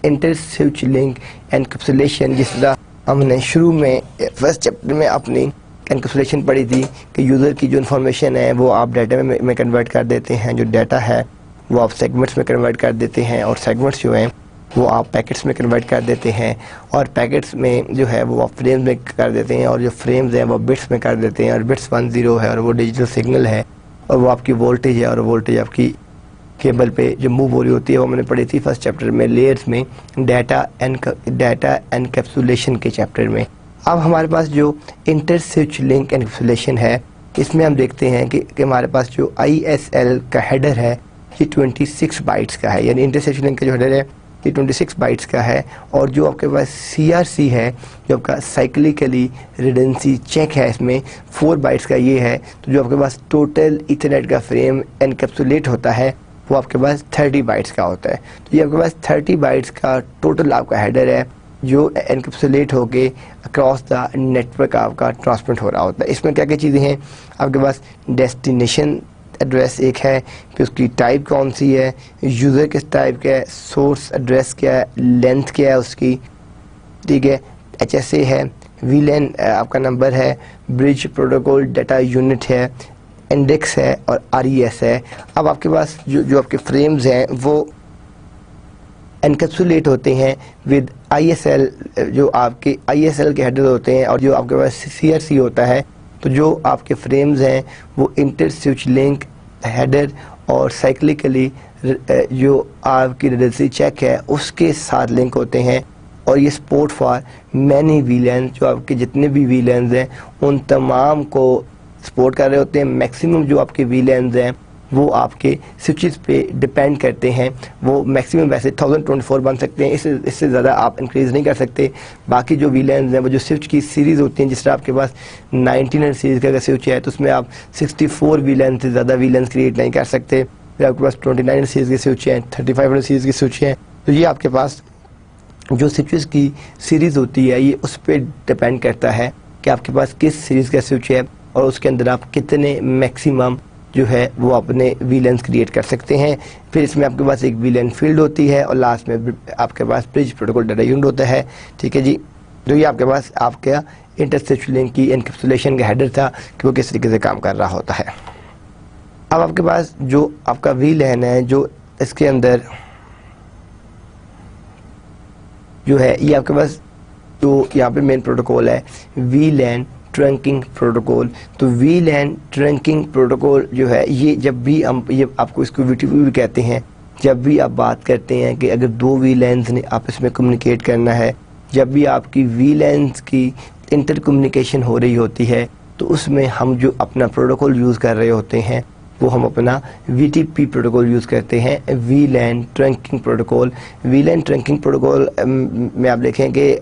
इंटर स्विच लिंक एनकैप्सुलेशन, जिस तरह हमने शुरू में फर्स्ट चैप्टर में अपनी एनकैप्सुलेशन पढ़ी थी कि यूज़र की जो इन्फॉर्मेशन है वो आप डाटा में कन्वर्ट कर देते हैं, जो डाटा है वो आप सेगमेंट्स में कन्वर्ट कर देते हैं और सेगमेंट्स जो हैं वो आप पैकेट्स में कन्वर्ट कर देते हैं और पैकेट्स में जो है वो आप फ्रेम्स में कर देते हैं और जो फ्रेम्स हैं वो बिट्स में कर देते हैं और बिट्स 10 है और वो डिजिटल सिग्नल है और वो आपकी वोल्टेज है और वोल्टेज आपकी केबल पे जो मूव हो रही होती है वो मैंने पढ़ी थी फर्स्ट चैप्टर में लेयर्स में, डाटा एनकैप्सुलेशन के चैप्टर में। अब हमारे पास जो इंटर स्विच लिंक एनकैप्सुलेशन है, इसमें हम देखते हैं कि हमारे पास जो ISL का हेडर है ये 26 बाइट्स का है, यानी इंटर स्विच लिंक का जो हेडर है ये 26 बाइट्स का है। और जो आपके पास CRC है, जो आपका साइक्लिकली रिडेंसी चेक है, इसमें 4 बाइट्स का ये है। तो जो आपके पास टोटल इथरनेट का फ्रेम एनकैप्सुलेट होता है वो आपके पास 30 बाइट्स का होता है। तो ये आपके पास 30 बाइट्स का टोटल आपका हेडर है जो एनकैप्सुलेट होके अक्रॉस द नेटवर्क आपका ट्रांसमिट हो रहा होता है। इसमें क्या क्या चीज़ें हैं, आपके पास डेस्टिनेशन एड्रेस एक है, फिर उसकी टाइप कौन सी है, यूज़र किस टाइप का है, सोर्स एड्रेस क्या है, लेंथ क्या है उसकी, ठीक है, HSA है, VLAN आपका नंबर है, ब्रिज प्रोटोकॉल डाटा यूनिट है, इंडेक्स है और RES है। अब आपके पास जो आपके फ्रेम्स हैं वो एनकैप्सुलेट होते हैं विद ISL, जो आपके ISL के हेडर होते हैं, और जो आपके पास CRC होता है। तो जो आपके फ्रेम्स हैं वो इंटर स्विच लिंक हेडर और साइक्लिकली जो आपकी रिडेंसी चेक है उसके साथ लिंक होते हैं। और ये सपोर्ट फॉर मैनी VLAN, जो आपके जितने भी VLANs हैं उन तमाम को सपोर्ट कर रहे होते हैं। मैक्सिमम जो आपके VLANs हैं वो आपके स्विचेस पे डिपेंड करते हैं, वो मैक्सिमम वैसे 1024 बन सकते हैं, इससे ज़्यादा आप इंक्रीज़ नहीं कर सकते। बाकी जो VLANs हैं वो जो स्विच की सीरीज़ होती हैं, जिस तरह आपके पास 1900 सीरीज़ का अगर स्विच है तो उसमें आप 64 VLAN से ज़्यादा VLANs क्रिएट नहीं कर सकते। फिर आपके पास 2900 सीरीज़ के स्विच हैं, 3500 सीरीज़ के स्विच हैं। तो ये आपके पास जो स्विचेस की सीरीज़ होती है ये उस पर डिपेंड करता है कि आपके पास किस सीरीज़ का स्विच है और उसके अंदर आप कितने मैक्सिमम जो है वो अपने VLANs क्रिएट कर सकते हैं। फिर इसमें आपके पास एक VLAN फील्ड होती है और लास्ट में आपके पास ब्रिज प्रोटोकॉल डाटा यूनिट होता है, ठीक है जी। तो ये आपके पास आपका इंटर स्विच लिंक की एनकैप्सुलेशन का हेडर था कि वो किस तरीके से काम कर रहा होता है। अब आपके पास जो आपका VLAN है, जो इसके अंदर जो है ये आपके पास जो यहाँ पे मेन प्रोटोकॉल है VLAN ट्रंकिंग प्रोटोकॉल। तो VLAN ट्रंकिंग प्रोटोकॉल जो है ये जब भी हम ये आपको इसको VTP भी कहते हैं, जब भी आप बात करते हैं कि अगर दो VLANs ने आपस में कम्युनिकेट करना है, जब भी आपकी VLANs की इंटर कम्युनिकेशन हो रही होती है तो उसमें हम जो अपना प्रोटोकॉल यूज़ कर रहे होते हैं वो हम अपना VTP प्रोटोकॉल यूज़ करते हैं, VLAN trunking protocol. VLAN trunking protocol में आप देखें कि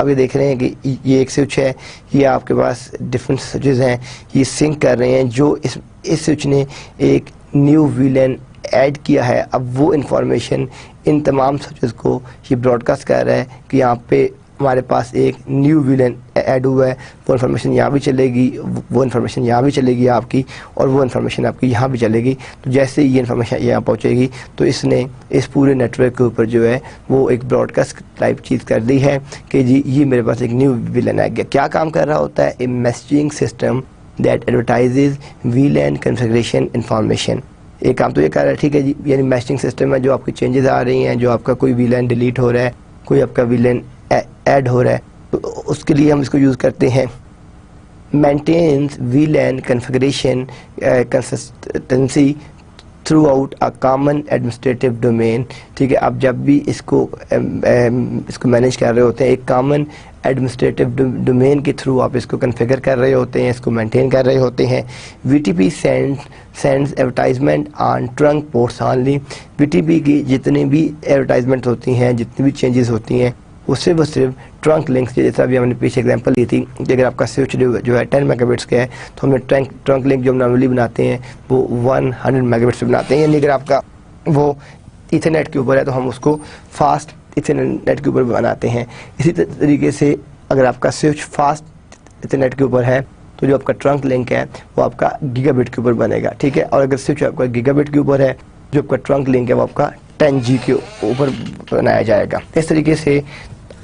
अभी देख रहे हैं कि ये एक स्विच है, ये आपके पास डिफरेंट स्विचेस हैं, ये सिंक कर रहे हैं। जो इस स्विच ने एक न्यू VLAN ऐड किया है, अब वो इन्फॉर्मेशन इन तमाम स्विचेस को ये ब्रॉडकास्ट कर रहा है कि यहाँ पे हमारे पास एक न्यू VLAN ऐड हुआ है। वो इन्फॉर्मेशन यहाँ भी चलेगी, वो इन्फॉर्मेशन यहाँ भी चलेगी आपकी, और वो इन्फॉर्मेशन आपकी यहाँ भी चलेगी। तो जैसे ये इन्फॉर्मेशन यहाँ पहुँचेगी तो इसने इस पूरे नेटवर्क के ऊपर जो है वो एक ब्रॉडकास्ट टाइप चीज़ कर दी है कि जी ये मेरे पास एक न्यू VLAN आ गया। क्या काम कर रहा होता है? A messaging system that advertises VLAN configuration information. एक काम तो ये कर रहा है, ठीक है जी, यानी मैसेजिंग सिस्टम है, जो आपकी चेंजेस आ रही हैं, जो आपका कोई VLAN डिलीट हो रहा है, कोई आपका VLAN ऐड हो रहा है, तो उसके लिए हम इसको यूज़ करते हैं। Maintains VLAN configuration consistency throughout a common administrative domain. ठीक है, आप जब भी इसको मैनेज कर रहे होते हैं एक कॉमन एडमिनिस्ट्रेटिव डोमेन के थ्रू आप इसको कॉन्फ़िगर कर रहे होते हैं, इसको मेंटेन कर रहे होते हैं। VTP sends advertisement on trunk ports only. VTP की जितनी भी एडवर्टाइजमेंट होती हैं, जितनी भी चेंजेस होती हैं, उससे वो सिर्फ ट्रंक लिंक्स, जैसा अभी हमने पीछे एग्जांपल दी थी कि अगर आपका स्विच जो है 10 मेगाबिट्स का है तो हमें ट्रंक लिंक जो हम नॉर्मली बनाते हैं वो 100 मेगाबिट्स पे बनाते हैं। यानी अगर आपका वो इथरनेट के ऊपर है तो हम उसको फास्ट इथरनेट के ऊपर बनाते हैं। इसी तरीके से अगर आपका स्विच फास्ट इथरनेट के ऊपर है तो जो आपका ट्रंक लिंक है वो आपका गीगाबिट के ऊपर बनेगा, ठीक है। और अगर स्विच आपका गीगाबिट के ऊपर है, जो आपका ट्रंक लिंक है वो आपका 10G के ऊपर बनाया जाएगा। इस तरीके से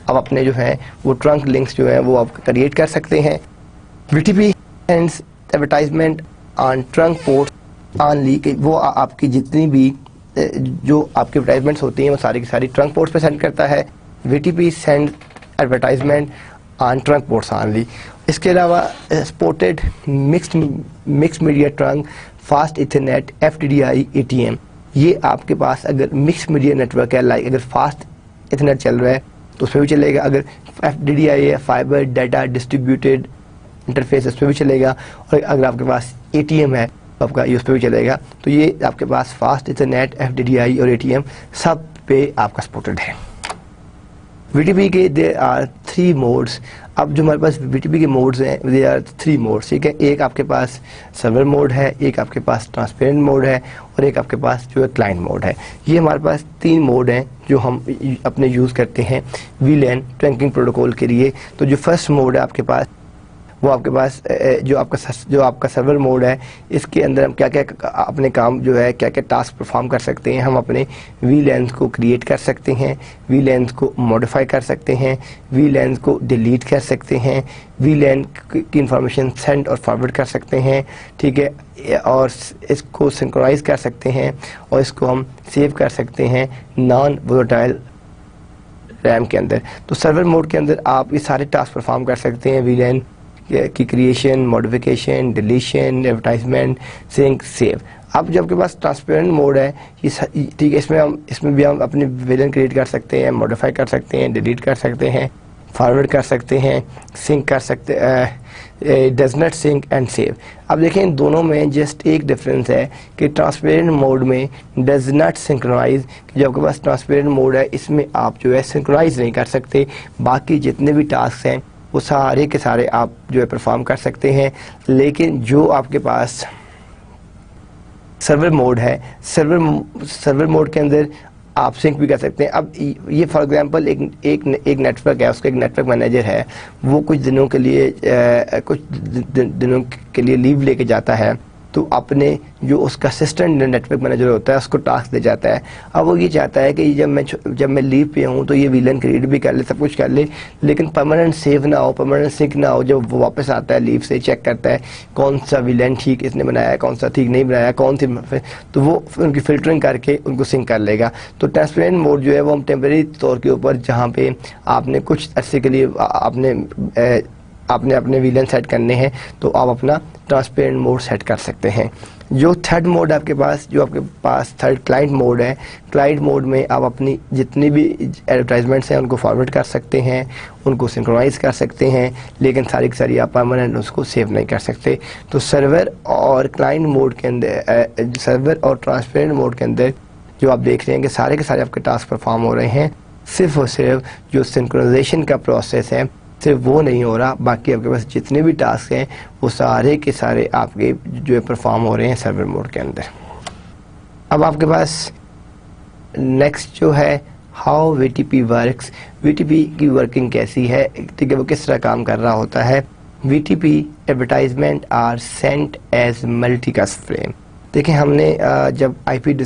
आप अपने जो है वो ट्रंक लिंक्स जो है वो आप क्रिएट कर सकते हैं। VTP sends advertisement on trunk ports only, कि वो आपकी जितनी भी जो आपकी एडवर्टाइजमेंट्स होती हैं वो सारी की सारी ट्रंक पोर्ट्स पे सेंड करता है। VTP send advertisement on trunk ports only. इसके अलावा supported mixed media trunk fast Ethernet FTDI ATM। ये आपके पास अगर मिक्स मीडिया नेटवर्क है, लाइक अगर फास्ट इथरनेट चल रहा है तो उसमें भी चलेगा, अगर FDDI है, फाइबर डाटा डिस्ट्रीब्यूटेड इंटरफेस, इस पर भी चलेगा। और अगर आपके पास ATM है तो आपका ये उस पर भी चलेगा। तो ये आपके पास फास्ट इथरनेट, FDDI और ATM सब पे आपका सपोर्टेड है। VTP के देयर आर 3 मोड्स। अब जो हमारे पास VTP के मोड्स हैं, देयर आर 3 मोड्स, ठीक है। एक आपके पास सर्वर मोड है, एक आपके पास ट्रांसपेरेंट मोड है और एक आपके पास जो है क्लाइंट मोड है। ये हमारे पास 3 मोड हैं जो हम अपने यूज़ करते हैं VLAN ट्रंकिंग प्रोटोकॉल के लिए। तो जो फर्स्ट मोड है आपके पास, वो आपके पास जो आपका सर्वर मोड है, इसके अंदर हम क्या क्या अपने काम जो है, क्या क्या टास्क परफॉर्म कर सकते हैं। हम अपने VLANs को क्रिएट कर सकते हैं, VLANs को मॉडिफाई कर सकते हैं, VLANs को डिलीट कर सकते हैं, VLAN की इंफॉर्मेशन सेंड और फॉरवर्ड कर सकते हैं, ठीक है। और इसको सिंक्रोनाइज कर सकते हैं और इसको हम सेव कर सकते हैं नॉन वोलेटाइल रैम के अंदर। तो सर्वर मोड के अंदर आप ये सारे टास्क परफॉर्म कर सकते हैं, VLAN की creation, modification, deletion, advertisement, sync, save. अब जब आपके पास ट्रांसपेरेंट मोड है, ठीक है, इसमें भी हम अपने VLAN क्रिएट कर सकते हैं, मॉडिफाई कर सकते हैं, डिलीट कर सकते हैं, फॉरवर्ड कर सकते हैं, सिंक कर सकते does not sync and save. अब देखें इन दोनों में जस्ट एक डिफरेंस है कि ट्रांसपेरेंट मोड में डज नॉट सिंक्रोनाइज, जो आपके पास ट्रांसपेरेंट मोड है इसमें आप जो है सिंक्रोनाइज नहीं कर सकते। बाकी जितने भी टास्क हैं वो सारे के सारे आप जो है परफॉर्म कर सकते हैं। लेकिन जो आपके पास सर्वर मोड है, सर्वर मोड के अंदर आप सिंक भी कर सकते हैं। अब ये फॉर एग्जांपल एक नेटवर्क है, उसका एक नेटवर्क मैनेजर है, वो कुछ दिनों के लिए लीव लेके जाता है, तो अपने जो उसका असिस्टेंट नेटवर्क मैनेजर होता है उसको टास्क दे जाता है। अब वो ये चाहता है कि जब मैं लीव पे हूँ तो ये VLAN क्रिएट भी कर ले, सब कुछ कर ले, लेकिन परमानेंट सेव ना हो, परमानेंट सिंक ना हो। जब वो वापस आता है लीव से, चेक करता है कौन सा VLAN ठीक इसने बनाया है, कौन सा ठीक नहीं बनाया, कौन सी, तो वो उनकी फिल्टरिंग करके उनको सिंक कर लेगा। तो ट्रांसपेरेंट मोड जो है वो हम टेम्परेरी तौर के ऊपर, जहाँ पे आपने कुछ अरसे के लिए आपने अपने VLAN सेट करने हैं, तो आप अपना ट्रांसपेरेंट मोड सेट कर सकते हैं। जो थर्ड मोड आपके पास, जो आपके पास थर्ड क्लाइंट मोड है, क्लाइंट मोड में आप अपनी जितनी भी एडवर्टाइजमेंट्स हैं उनको फॉरवर्ड कर सकते हैं, उनको सिंक्रोनाइज कर सकते हैं, लेकिन सारी की सारी आप परमानेंट उसको सेव नहीं कर सकते। तो सर्वर और क्लाइंट मोड के अंदर, सर्वर और ट्रांसपेरेंट मोड के अंदर जो आप देख रहे हैं कि सारे के सारे आपके टास्क परफॉर्म हो रहे हैं, सिर्फ और सिर्फ जो सिंक्रोनाइजेशन का प्रोसेस है सिर्फ वो नहीं हो रहा, बाकी आपके पास जितने भी टास्क हैं वो सारे के सारे आपके जो है परफॉर्म हो रहे हैं सर्वर मोड के अंदर। अब आपके पास नेक्स्ट जो है हाउ VTP वर्क्स, VTP की वर्किंग कैसी है, ठीक है, वो किस तरह काम कर रहा होता है। VTP advertisement are sent as multicast frame. देखिए हमने जब IP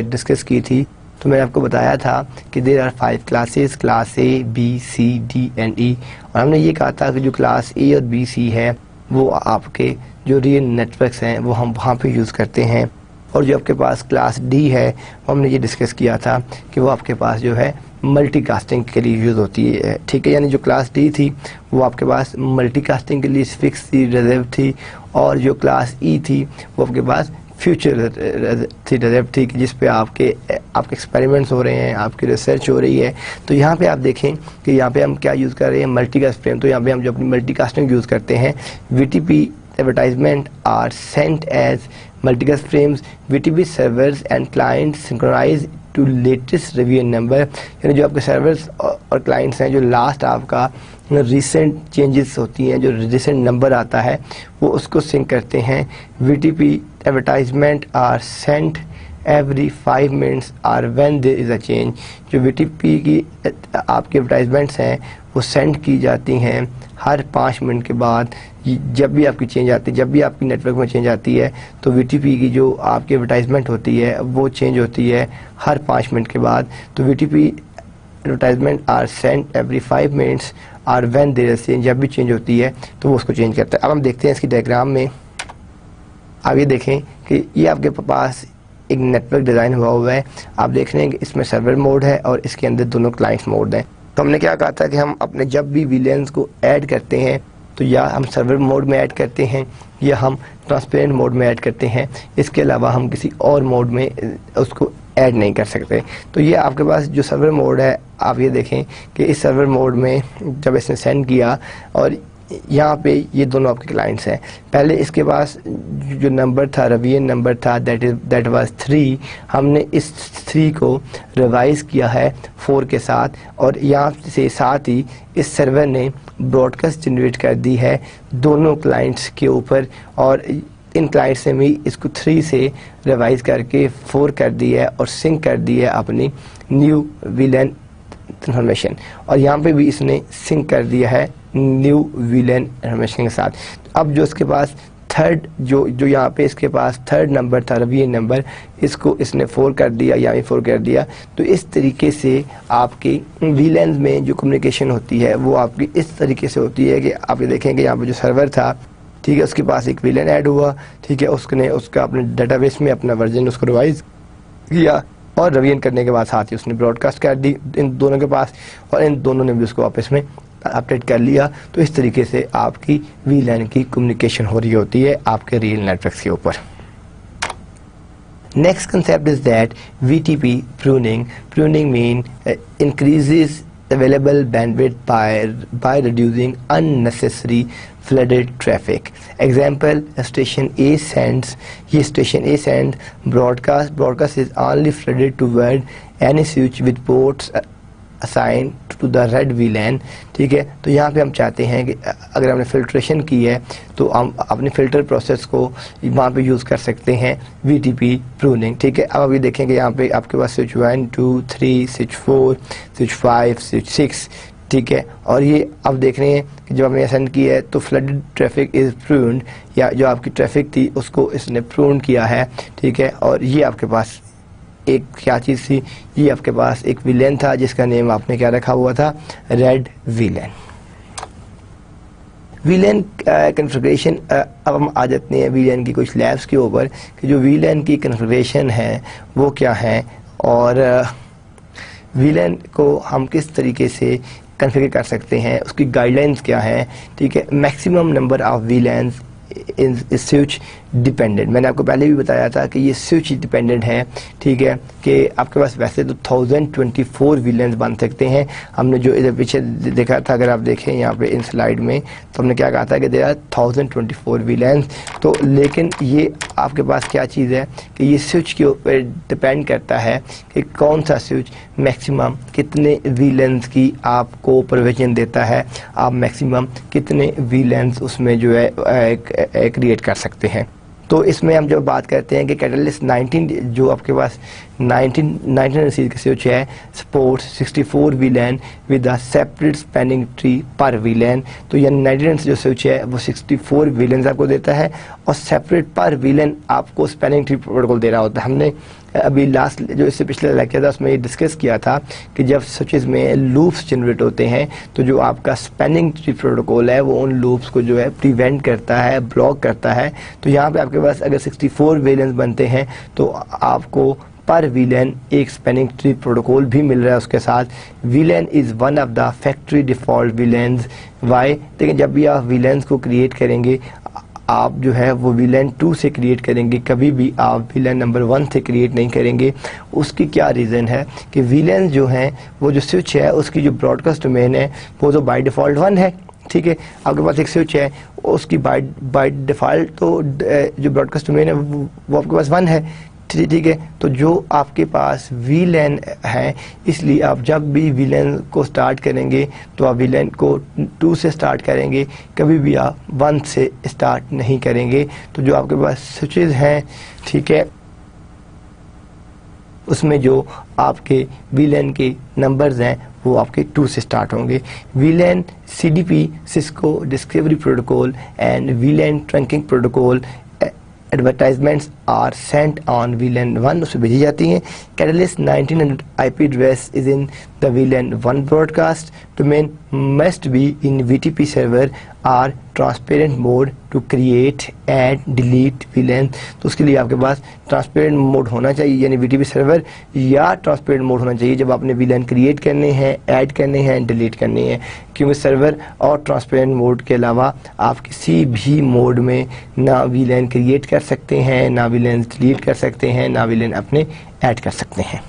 डिस्कस की थी तो मैंने आपको बताया था कि there are 5 classes, class A, B, C, D and E, और हमने ये कहा था कि जो क्लास A और B, C है वो आपके जो रियल नेटवर्क्स हैं वो हम वहाँ पे यूज़ करते हैं, और जो आपके पास क्लास D है वो हमने ये डिस्कस किया था कि वो आपके पास जो है मल्टीकास्टिंग के लिए यूज़ होती है, ठीक है। यानी जो क्लास D थी वो आपके पास मल्टीकास्टिंग के लिए फिक्स थी, रिजर्व थी, और जो क्लास E थी वो आपके पास फ्यूचर थी, रिजर्व थी, जिस पे आपके एक्सपेरिमेंट्स हो रहे हैं, आपकी रिसर्च हो रही है। तो यहाँ पे आप देखें कि यहाँ पे हम क्या यूज़ कर रहे हैं, मल्टीकास्ट फ्रेम। तो यहाँ पे हम जो अपनी मल्टीकास्टिंग यूज़ करते हैं, VTP advertisement are sent as multicast frames, VTP servers and client synchronize to latest review number. यानी जो आपके सर्वर्स और क्लाइंट्स हैं, जो लास्ट आपका रिसेंट चेंजेस होती हैं, जो रिसेंट नंबर आता है वो उसको सिंक करते हैं। VTP advertisement are sent every 5 minutes or when there is a change. जो VTP की आपकी एडवर्टाइजमेंट्स हैं वो सेंड की जाती हैं हर 5 मिनट के बाद। जब भी आपकी चेंज आती है, जब भी आपकी नेटवर्क में चेंज आती है, तो VTP की जो आपकी एडवर्टाइजमेंट होती है वो चेंज होती है हर 5 मिनट के बाद। तो VTP advertisement are sent every 5 minutes or when there is change, जब भी चेंज होती है तो वो उसको चेंज करता है। अब हम देखते हैं इसकी डायग्राम में, आगे देखें कि ये आपके पास एक नेटवर्क डिज़ाइन हुआ है। आप देख रहे हैं कि इसमें सर्वर मोड है और इसके अंदर दोनों क्लाइंट्स मोड हैं। तो हमने क्या कहा था कि हम अपने जब भी VLANs को ऐड करते हैं तो या हम सर्वर मोड में ऐड करते हैं या हम ट्रांसपेरेंट मोड में ऐड करते हैं। इसके अलावा हम किसी और मोड में उसको ऐड नहीं कर सकते। तो ये आपके पास जो सर्वर मोड है, आप ये देखें कि इस सर्वर मोड में जब इसने सेंड किया और यहाँ पे ये दोनों आपके क्लाइंट्स हैं। पहले इसके पास जो नंबर था, रवियन नंबर था, दैट वाज 3, हमने इस 3 को रिवाइज किया है 4 के साथ, और यहाँ से साथ ही इस सर्वर ने ब्रॉडकास्ट जनरेट कर दी है दोनों क्लाइंट्स के ऊपर, और इन क्लाइंट्स ने भी इसको 3 से रिवाइज करके 4 कर दी है और सिंक कर दी है अपनी न्यू वीलैन इन्फॉर्मेशन, और यहाँ पे भी इसने सिंक कर दिया है न्यू वीलैन इन्फॉर्मेशन के साथ। अब जो इसके पास थर्ड जो यहाँ पे इसके पास थर्ड नंबर था, रवियन नंबर, इसको इसने 4 कर दिया, यहाँ भी 4 कर दिया। तो इस तरीके से आपकी वीलैन में जो कम्युनिकेशन होती है वो आपकी इस तरीके से होती है कि आप ये देखेंगे यहाँ पे जो सर्वर था, ठीक है, उसके पास एक वीलैन ऐड हुआ, ठीक है, उसने उसका अपने डाटाबेस में अपना वर्जन उसको रिवाइज किया, और रवियन करने के बाद साथ ही उसने ब्रॉडकास्ट कर दी इन दोनों के पास, और इन दोनों ने भी उसको वापस में अपडेट कर लिया। तो इस तरीके से आपकी वीलैन की कम्युनिकेशन हो रही होती है आपके रियल नेटवर्क के ऊपर। Next concept is that VTP pruning. Pruning mean increases available bandwidth by reducing unnecessary flooded traffic. Example, station A sends, ये station A sends broadcast is only flooded toward any switch with ports assign to the red VLAN, ठीक है। तो यहाँ पे हम चाहते हैं कि अगर हमने फिल्ट्रेशन की है तो हम अपने फिल्टर प्रोसेस को वहाँ पे यूज़ कर सकते हैं VTP प्रूनिंग, ठीक है। अब अभी देखेंगे यहाँ पे आपके पास स्विच 1 2 3 स्विच 4 स्विच 5 स्विच 6, ठीक है। और ये अब देख रहे हैं कि जब हमने सेंड की है तो फ्लडेड ट्रैफिक इज़ प्रून्ड, या जो आपकी ट्रैफिक थी उसको इसने प्रून किया है, ठीक है। और ये आपके पास एक क्या चीज़ थी, ये आपके पास एक VLAN था जिसका नेम आपने क्या रखा हुआ था, रेड VLAN। VLAN कन्फिग्रेशन, अब हम आ जाते हैं VLAN की कुछ लैब्स के ऊपर कि जो VLAN की कन्फिग्रेशन है वो क्या है, और VLAN को हम किस तरीके से कन्फिगर कर सकते हैं, उसकी गाइडलाइंस क्या है, ठीक है। Maximum number of VLANs is switch dependent, मैंने आपको पहले भी बताया था कि ये स्विच डिपेंडेंट है, ठीक है, कि आपके पास वैसे तो 1024 VLANs बन सकते हैं। हमने जो इधर पीछे देखा था, अगर आप देखें यहाँ पे इन स्लाइड में, तो हमने क्या कहा था कि देयर आर 1024 VLANs। तो लेकिन ये आपके पास क्या चीज़ है कि ये स्विच के ऊपर डिपेंड करता है कि कौन सा स्विच मैक्सिमम कितने VLANs की आपको प्रोविजन देता है, आप मैक्सिमम कितने VLANs उसमें जो है क्रिएट कर सकते हैं। तो इसमें हम जब बात करते हैं कि कैटलिस्ट 19 जो आपके पास 19 सीरीज का स्विच है, supports 64 VLAN with a separate spanning tree पर VLAN। तो यानी 19 जो स्विच है वो 64 VLANs आपको देता है, और सेपरेट पर VLAN आपको स्पैनिंग ट्री प्रोटोकॉल दे रहा होता है। हमने अभी लास्ट जो इससे पिछले लेक्चर था उसमें ये डिस्कस किया था कि जब स्विचेस में लूप्स जनरेट होते हैं तो जो आपका स्पैनिंग ट्री प्रोटोकॉल है वो उन लूप्स को जो है प्रिवेंट करता है, ब्लॉक करता है। तो यहाँ पे आपके पास अगर 64 VLANs बनते हैं तो आपको पर VLAN एक स्पैनिंग ट्री प्रोटोकॉल भी मिल रहा है उसके साथ। VLAN is one of the factory default VLANs। Why, लेकिन जब भी आप VLANs को क्रिएट करेंगे आप जो है वो VLAN 2 से क्रिएट करेंगे, कभी भी आप VLAN नंबर 1 से क्रिएट नहीं करेंगे। उसकी क्या रीज़न है कि VLAN जो हैं वो जो स्विच है उसकी जो ब्रॉडकास्ट डोमेन है वो तो बाय डिफ़ॉल्ट 1 है, ठीक है। आपके पास एक स्विच है उसकी बाय डिफ़ॉल्ट तो जो ब्रॉडकास्ट डोमेन है वो आपके पास 1 है, ठीक है। तो जो आपके पास VLAN है, इसलिए आप जब भी VLAN को स्टार्ट करेंगे तो आप VLAN को 2 से स्टार्ट करेंगे, कभी भी आप 1 से स्टार्ट नहीं करेंगे। तो जो आपके पास स्विचेस हैं, ठीक है, उसमें जो आपके VLAN के नंबर्स हैं वो आपके 2 से स्टार्ट होंगे। VLAN CDP Cisco discovery protocol and VLAN trunking protocol advertisements are sent on VLAN 1, उसमें भेजी जाती हैं। Catalyst 1900 IP address is in the VLAN 1 broadcast domain. must be in VTP server or transparent mode to create add delete VLAN। तो उसके लिए आपके पास transparent mode होना चाहिए, यानी VTP सर्वर या ट्रांसपेरेंट मोड होना चाहिए जब आपने VLAN क्रिएट करने हैं, ऐड करने हैं, डिलीट करने हैं। क्योंकि सर्वर और ट्रांसपेरेंट मोड के अलावा आप किसी भी मोड में ना VLAN क्रिएट कर सकते हैं, ना VLAN डिलीट कर सकते हैं, ना VLAN अपने ऐड कर सकते हैं।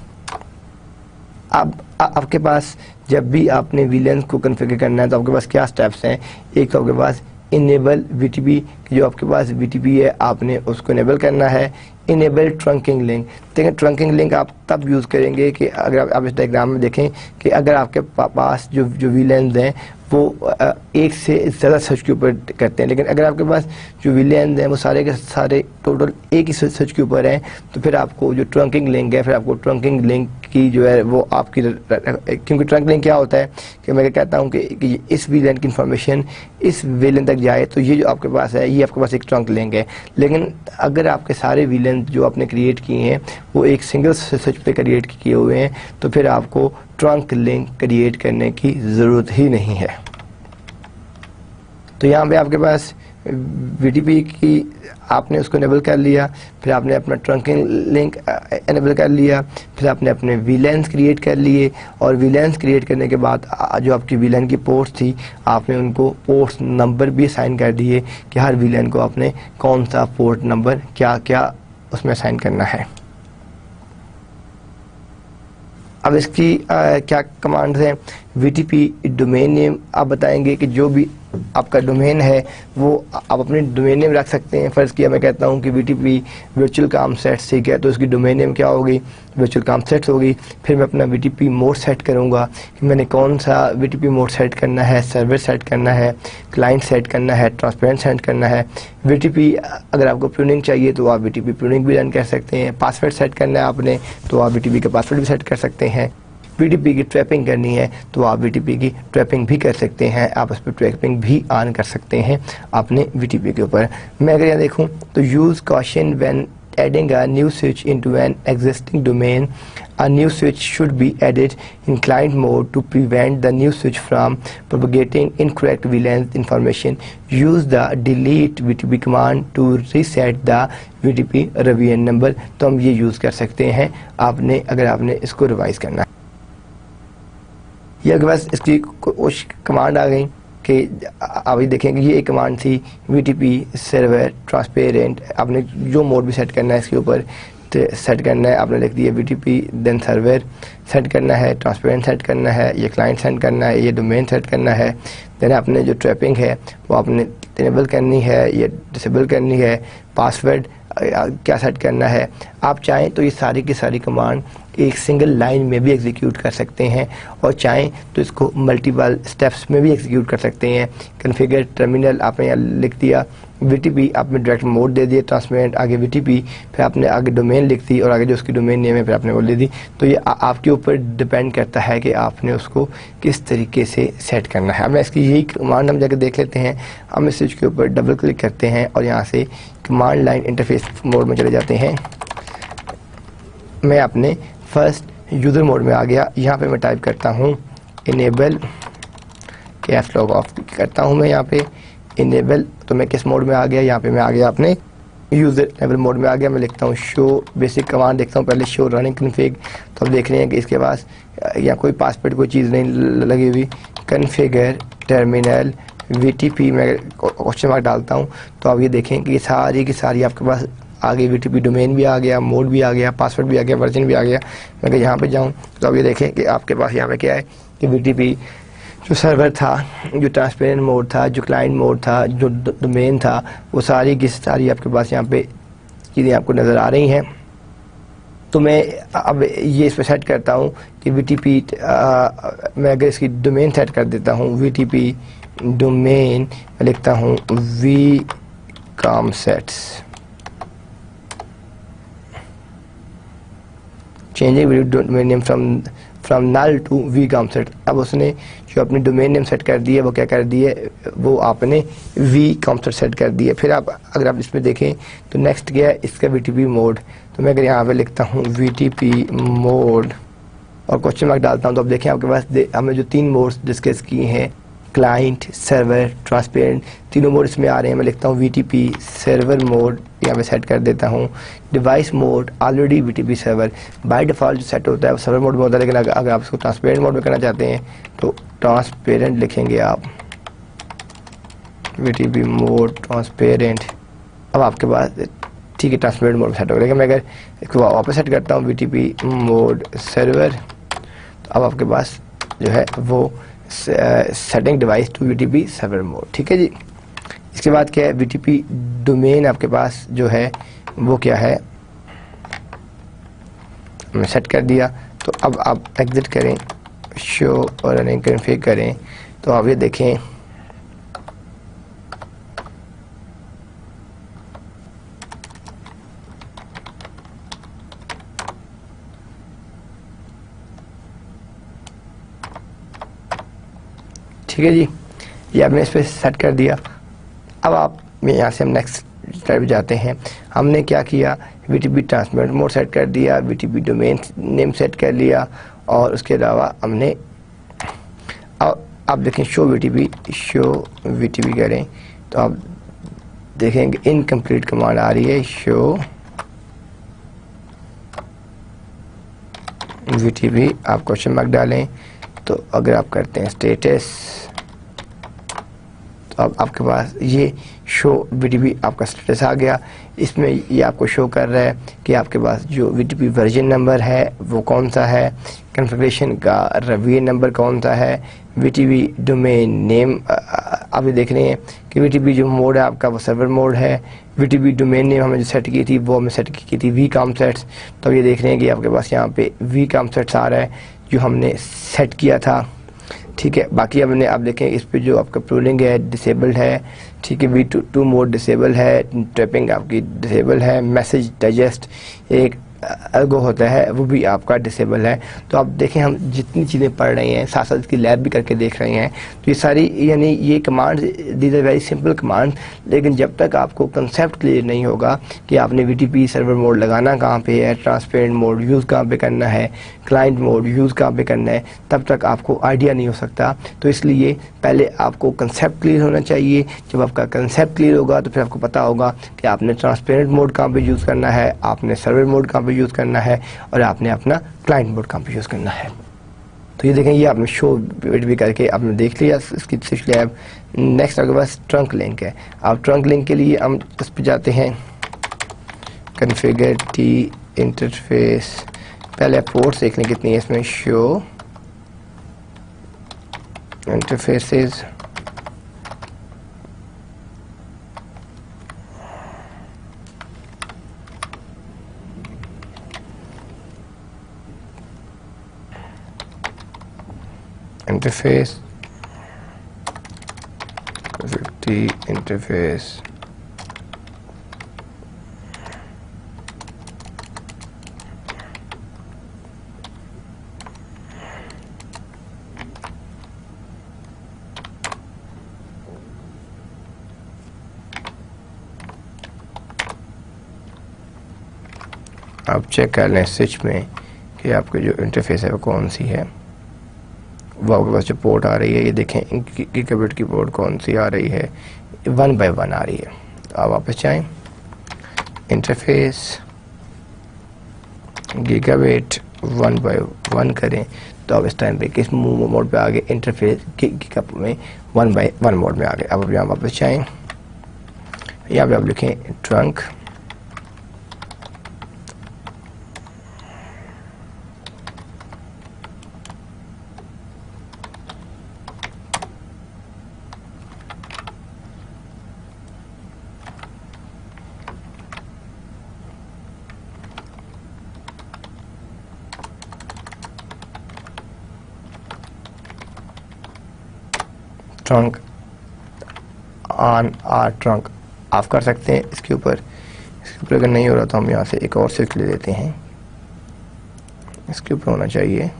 अब आपके पास जब भी आपने VLAN को कॉन्फ़िगर करना है तो आपके पास क्या स्टेप्स हैं। एक तो आपके पास इनेबल VTP, जो आपके पास VTP है आपने उसको इनेबल करना है। इनेबल ट्रंकिंग लिंक, देखिए ट्रंकिंग लिंक आप तब यूज़ करेंगे कि अगर आप इस डायग्राम में देखें कि अगर आपके पास जो VLANs हैं वो एक से ज़्यादा सर्च के ऊपर करते हैं, लेकिन अगर आपके पास जो VLANs हैं वो सारे के सारे टोटल एक ही सर्च के ऊपर हैं, तो फिर आपको जो ट्रंकिंग लिंक है, फिर आपको ट्रंकिंग लिंक की जो है वो आपकी, क्योंकि ट्रंक लिंक क्या होता है कि मैं कहता हूँ कि इस VLAN की इंफॉर्मेशन इस VLAN तक जाए, तो ये जो आपके पास है ये आपके पास एक ट्रंक लिंक है। लेकिन अगर आपके सारे VLAN जो आपने क्रिएट किए हैं वो एक सिंगल सर्च पे क्रिएट किए हुए हैं, तो फिर आपको ट्रंक लिंक क्रिएट करने की ज़रूरत ही नहीं है। तो यहाँ पे आपके पास VTP की आपने उसको इनेबल कर लिया, फिर आपने अपना ट्रंकिंग लिंक इनेबल कर लिया, फिर आपने अपने VLANs क्रिएट कर लिए, और VLANs क्रिएट करने के बाद जो आपकी VLAN की पोर्ट्स थी आपने उनको पोर्ट्स नंबर भी असाइन कर दिए कि हर VLAN को आपने कौन सा पोर्ट नंबर क्या क्या उसमें असाइन करना है। अब इसकी क्या कमांड्स हैं। VTP डोमेन नेम आप बताएंगे कि जो भी आपका डोमेन है वो आप अपने डोमेन नेम रख सकते हैं। फ़र्ज़ किया मैं कहता हूँ कि VTP वर्चुअल काम सेट्स, ठीक है, तो इसकी डोमेन नेम क्या होगी, वर्चुअल काम सेट्स होगी। फिर मैं अपना VTP मोड सेट करूँगा कि मैंने कौन सा VTP मोड सेट करना है, सर्वर सेट करना है, क्लाइंट सेट करना है, ट्रांसपेरेंट सेट करना है। VTP अगर आपको प्रूनिंग चाहिए तो आप VTP प्रूनिंग भी रन कर सकते हैं। पासवर्ड सेट करना है आपने तो आप VTP का पासवर्ड भी सेट कर सकते हैं। VTP की ट्रैपिंग करनी है तो आप VTP की ट्रैपिंग भी कर सकते हैं, आप उस पर ट्रैपिंग भी ऑन कर सकते हैं अपने VTP के ऊपर। मैं अगर यहाँ देखूँ तो use caution when adding a new switch into an existing domain. A new switch should be added in client mode to prevent the new switch from propagating incorrect VLAN information. Use the delete VTP command to reset the VTP revision number. तो हम ये use कर सकते हैं आपने अगर आपने इसको रिवाइज करना है। ये अगर बस इसकी कुछ कमांड आ गई कि अभी देखेंगे ये एक कमांड थी VTP सर्वर ट्रांसपेरेंट, आपने जो मोड भी सेट करना है इसके ऊपर सेट करना है, आपने लिख दिया VTP देन सर्वर सेट करना है, ट्रांसपेरेंट सेट करना है, ये क्लाइंट सेट करना है, ये डोमेन सेट करना है। देन आपने जो ट्रैपिंग है वो आपने इनेबल करनी है, ये डिसेबल करनी है, पासवर्ड क्या सेट करना है। आप चाहें तो ये सारी की सारी कमांड एक सिंगल लाइन में भी एग्जीक्यूट कर सकते हैं, और चाहें तो इसको मल्टीपल स्टेप्स में भी एग्जीक्यूट कर सकते हैं। कॉन्फ़िगर टर्मिनल आपने यहाँ लिख दिया, VTP आपने डायरेक्ट मोड दे दिया ट्रांसपेरेंट, आगे VTP, फिर आपने आगे डोमेन लिख दी और आगे जो उसकी डोमेन नेम है फिर आपने वो ले दी। तो ये आपके ऊपर डिपेंड करता है कि आपने उसको किस तरीके से सेट करना है। अब इसकी यही कमांड हम जाकर देख लेते हैं। हम इस स्विच के ऊपर डबल क्लिक करते हैं और यहाँ से कमांड लाइन इंटरफेस मोड में चले जाते हैं। मैं अपने फर्स्ट यूज़र मोड में आ गया। यहाँ पे मैं टाइप करता हूँ इनेबल, कैश लॉग ऑफ करता हूँ मैं यहाँ पे इनेबल। तो मैं किस मोड में आ गया, यहाँ पे मैं आ गया अपने यूज़र इनेबल मोड में आ गया। मैं लिखता हूँ शो बेसिक कमांड, देखता हूँ पहले शो रनिंग कन्फिग। तो अब देख रहे हैं कि इसके पास यहाँ कोई पासवर्ड कोई चीज़ नहीं लगी हुई। कन्फिगर टर्मिनल VTP में क्वेश्चन मार्क डालता हूँ तो आप ये देखें कि सारी की सारी आपके पास आगे VTP डोमेन भी आ गया, मोड भी आ गया, पासवर्ड भी आ गया, वर्जन भी आ गया। मैं अगर यहाँ पे जाऊँ तो अब ये देखें कि आपके पास यहाँ पे क्या है कि VTP जो सर्वर था, जो ट्रांसपेरेंट मोड था, जो क्लाइंट मोड था, जो डोमेन था, वो सारी की सारी आपके पास यहाँ पे चीज़ें आपको नज़र आ रही हैं। तो मैं अब ये इस पर सेट करता हूँ कि VTP मैं अगर इसकी डोमेन सेट कर देता हूँ VTP डोमेन, मैं लिखता हूँ vcomsets, changing domain name from null to vcomsets। अब उसने जो अपनी डोमेन नेम सेट कर दिया वो क्या कर दिए, वो आपने vcomsets सेट कर दिए। फिर आप अगर आप इसमें देखें तो नेक्स्ट क्या है इसका VTP मोड। तो मैं अगर यहाँ पे लिखता हूँ VTP मोड और क्वेश्चन मार्क डालता हूँ तो अब देखें आपके पास हमने जो 3 मोड्स डिस्कस किए हैं, क्लाइंट, सर्वर, ट्रांसपेरेंट, तीनों मोड इसमें आ रहे हैं। मैं लिखता हूँ VTP सर्वर मोड, यहाँ पे सेट कर देता हूँ। Device mode already VTP server by default जो सेट होता है वो सर्वर मोड में होता है, लेकिन अगर आप इसको ट्रांसपेरेंट मोड में करना चाहते हैं तो ट्रांसपेरेंट लिखेंगे आप, VTP मोड ट्रांसपेरेंट। अब आपके पास ठीक है ट्रांसपेरेंट मोड में सेट हो गया। लेकिन मैं अगर इसको वापस सेट करता हूँ VTP मोड सर्वर, तो अब आपके पास जो है वो setting device to VTP server mode. ठीक है जी। इसके बाद क्या है, VTP डोमेन आपके पास जो है वो क्या है, हमने सेट कर दिया। तो अब आप एग्जिट करें, शो और रनिंग कॉन्फ़िगर करें, तो आप ये देखें ठीक है जी, ये आपने इस पर सेट कर दिया। अब आप यहाँ से हम नेक्स्ट स्टेप जाते हैं। हमने क्या किया, VTP ट्रांसपेरेंट मोड सेट कर दिया, VTP डोमेन नेम सेट कर लिया, और उसके अलावा हमने अब आप देखें शो VTP करें तो आप देखेंगे इनकम्प्लीट कमांड आ रही है, शो VTP। आप क्वेश्चन मार्क डालें, तो अगर आप करते हैं स्टेटस, तो अब आपके पास ये शो VTP आपका स्टेटस आ गया। इसमें ये आपको शो कर रहा है कि आपके पास जो VTP वर्जन नंबर है वो कौन सा है, कॉन्फ़िगरेशन का रिव्यू नंबर कौन सा है, VTP डोमेन नेम आप ये देख रहे हैं कि VTP जो मोड है आपका वो सर्वर मोड है। VTP डोमेन नेम हमने जो सेट की थी वो हमें सेट की थी vComSets। तो ये देख रहे हैं कि आपके पास यहाँ पे vComSets आ रहा है जो हमने सेट किया था। ठीक है, बाकी हमने आप देखें इस पे जो आपका प्रोलिंग है डिसेबल्ड है। ठीक है, V2 मोड डिसेबल है, ट्रैपिंग आपकी डिसेबल है, मैसेज डाइजेस्ट एक अलगो होता है वो भी आपका डिसेबल है। तो आप देखें हम जितनी चीज़ें पढ़ रहे हैं साथ साथ इसकी लैब भी करके देख रहे हैं, तो ये सारी यानी ये command these are very simple command, लेकिन जब तक आपको कंसेप्ट क्लियर नहीं होगा कि आपने VTP सर्वर मोड लगाना कहाँ पे है, ट्रांसपेरेंट मोड यूज़ कहाँ पे करना है, क्लाइंट मोड यूज़ कहाँ पे करना है, तब तक आपको आइडिया नहीं हो सकता। तो इसलिए पहले आपको कंसेप्ट क्लियर होना चाहिए। जब आपका कंसेप्ट क्लियर होगा तो फिर आपको पता होगा कि आपने ट्रांसपेरेंट मोड कहाँ पे यूज़ करना है, आपने सर्वर मोड कहाँ पे यूज़ करना है, और आपने अपना क्लाइंट मोड कहाँ पे यूज़ करना है। तो ये देखें, ये आपने शो भी करके आपने देख लिया इसकी स्विच लैब। नेक्स्ट आपके पास ट्रंक लिंक है। आप ट्रंक लिंक के लिए हम उस पर जाते हैं, कॉन्फ़िगर T इंटरफेस, पहले पोर्ट्स देख लें कितनी है इसमें, show interfaces, interface T interface, आप चेक कर लें स्विच में कि आपकी जो इंटरफेस है वो कौन सी है। वो आपके पास जो पोर्ट आ रही है, ये देखें गीगाबिट की पोर्ट कौन सी आ रही है, 1 by 1 आ रही है। तो आप वापस जाएं, इंटरफेस गीगाबिट 1 by 1 करें, तो अब इस टाइम पे किस मोड पे आ गए, इंटरफेस गीगाबिट में 1 by 1 मोड में आ गए। अब यहाँ वापस जाएं, यहाँ पे आप लिखें trunk, trunk on or trunk off कर सकते हैं इसके ऊपर अगर नहीं हो रहा तो हम यहाँ से एक और स्विच ले लेते हैं, इसके ऊपर होना चाहिए।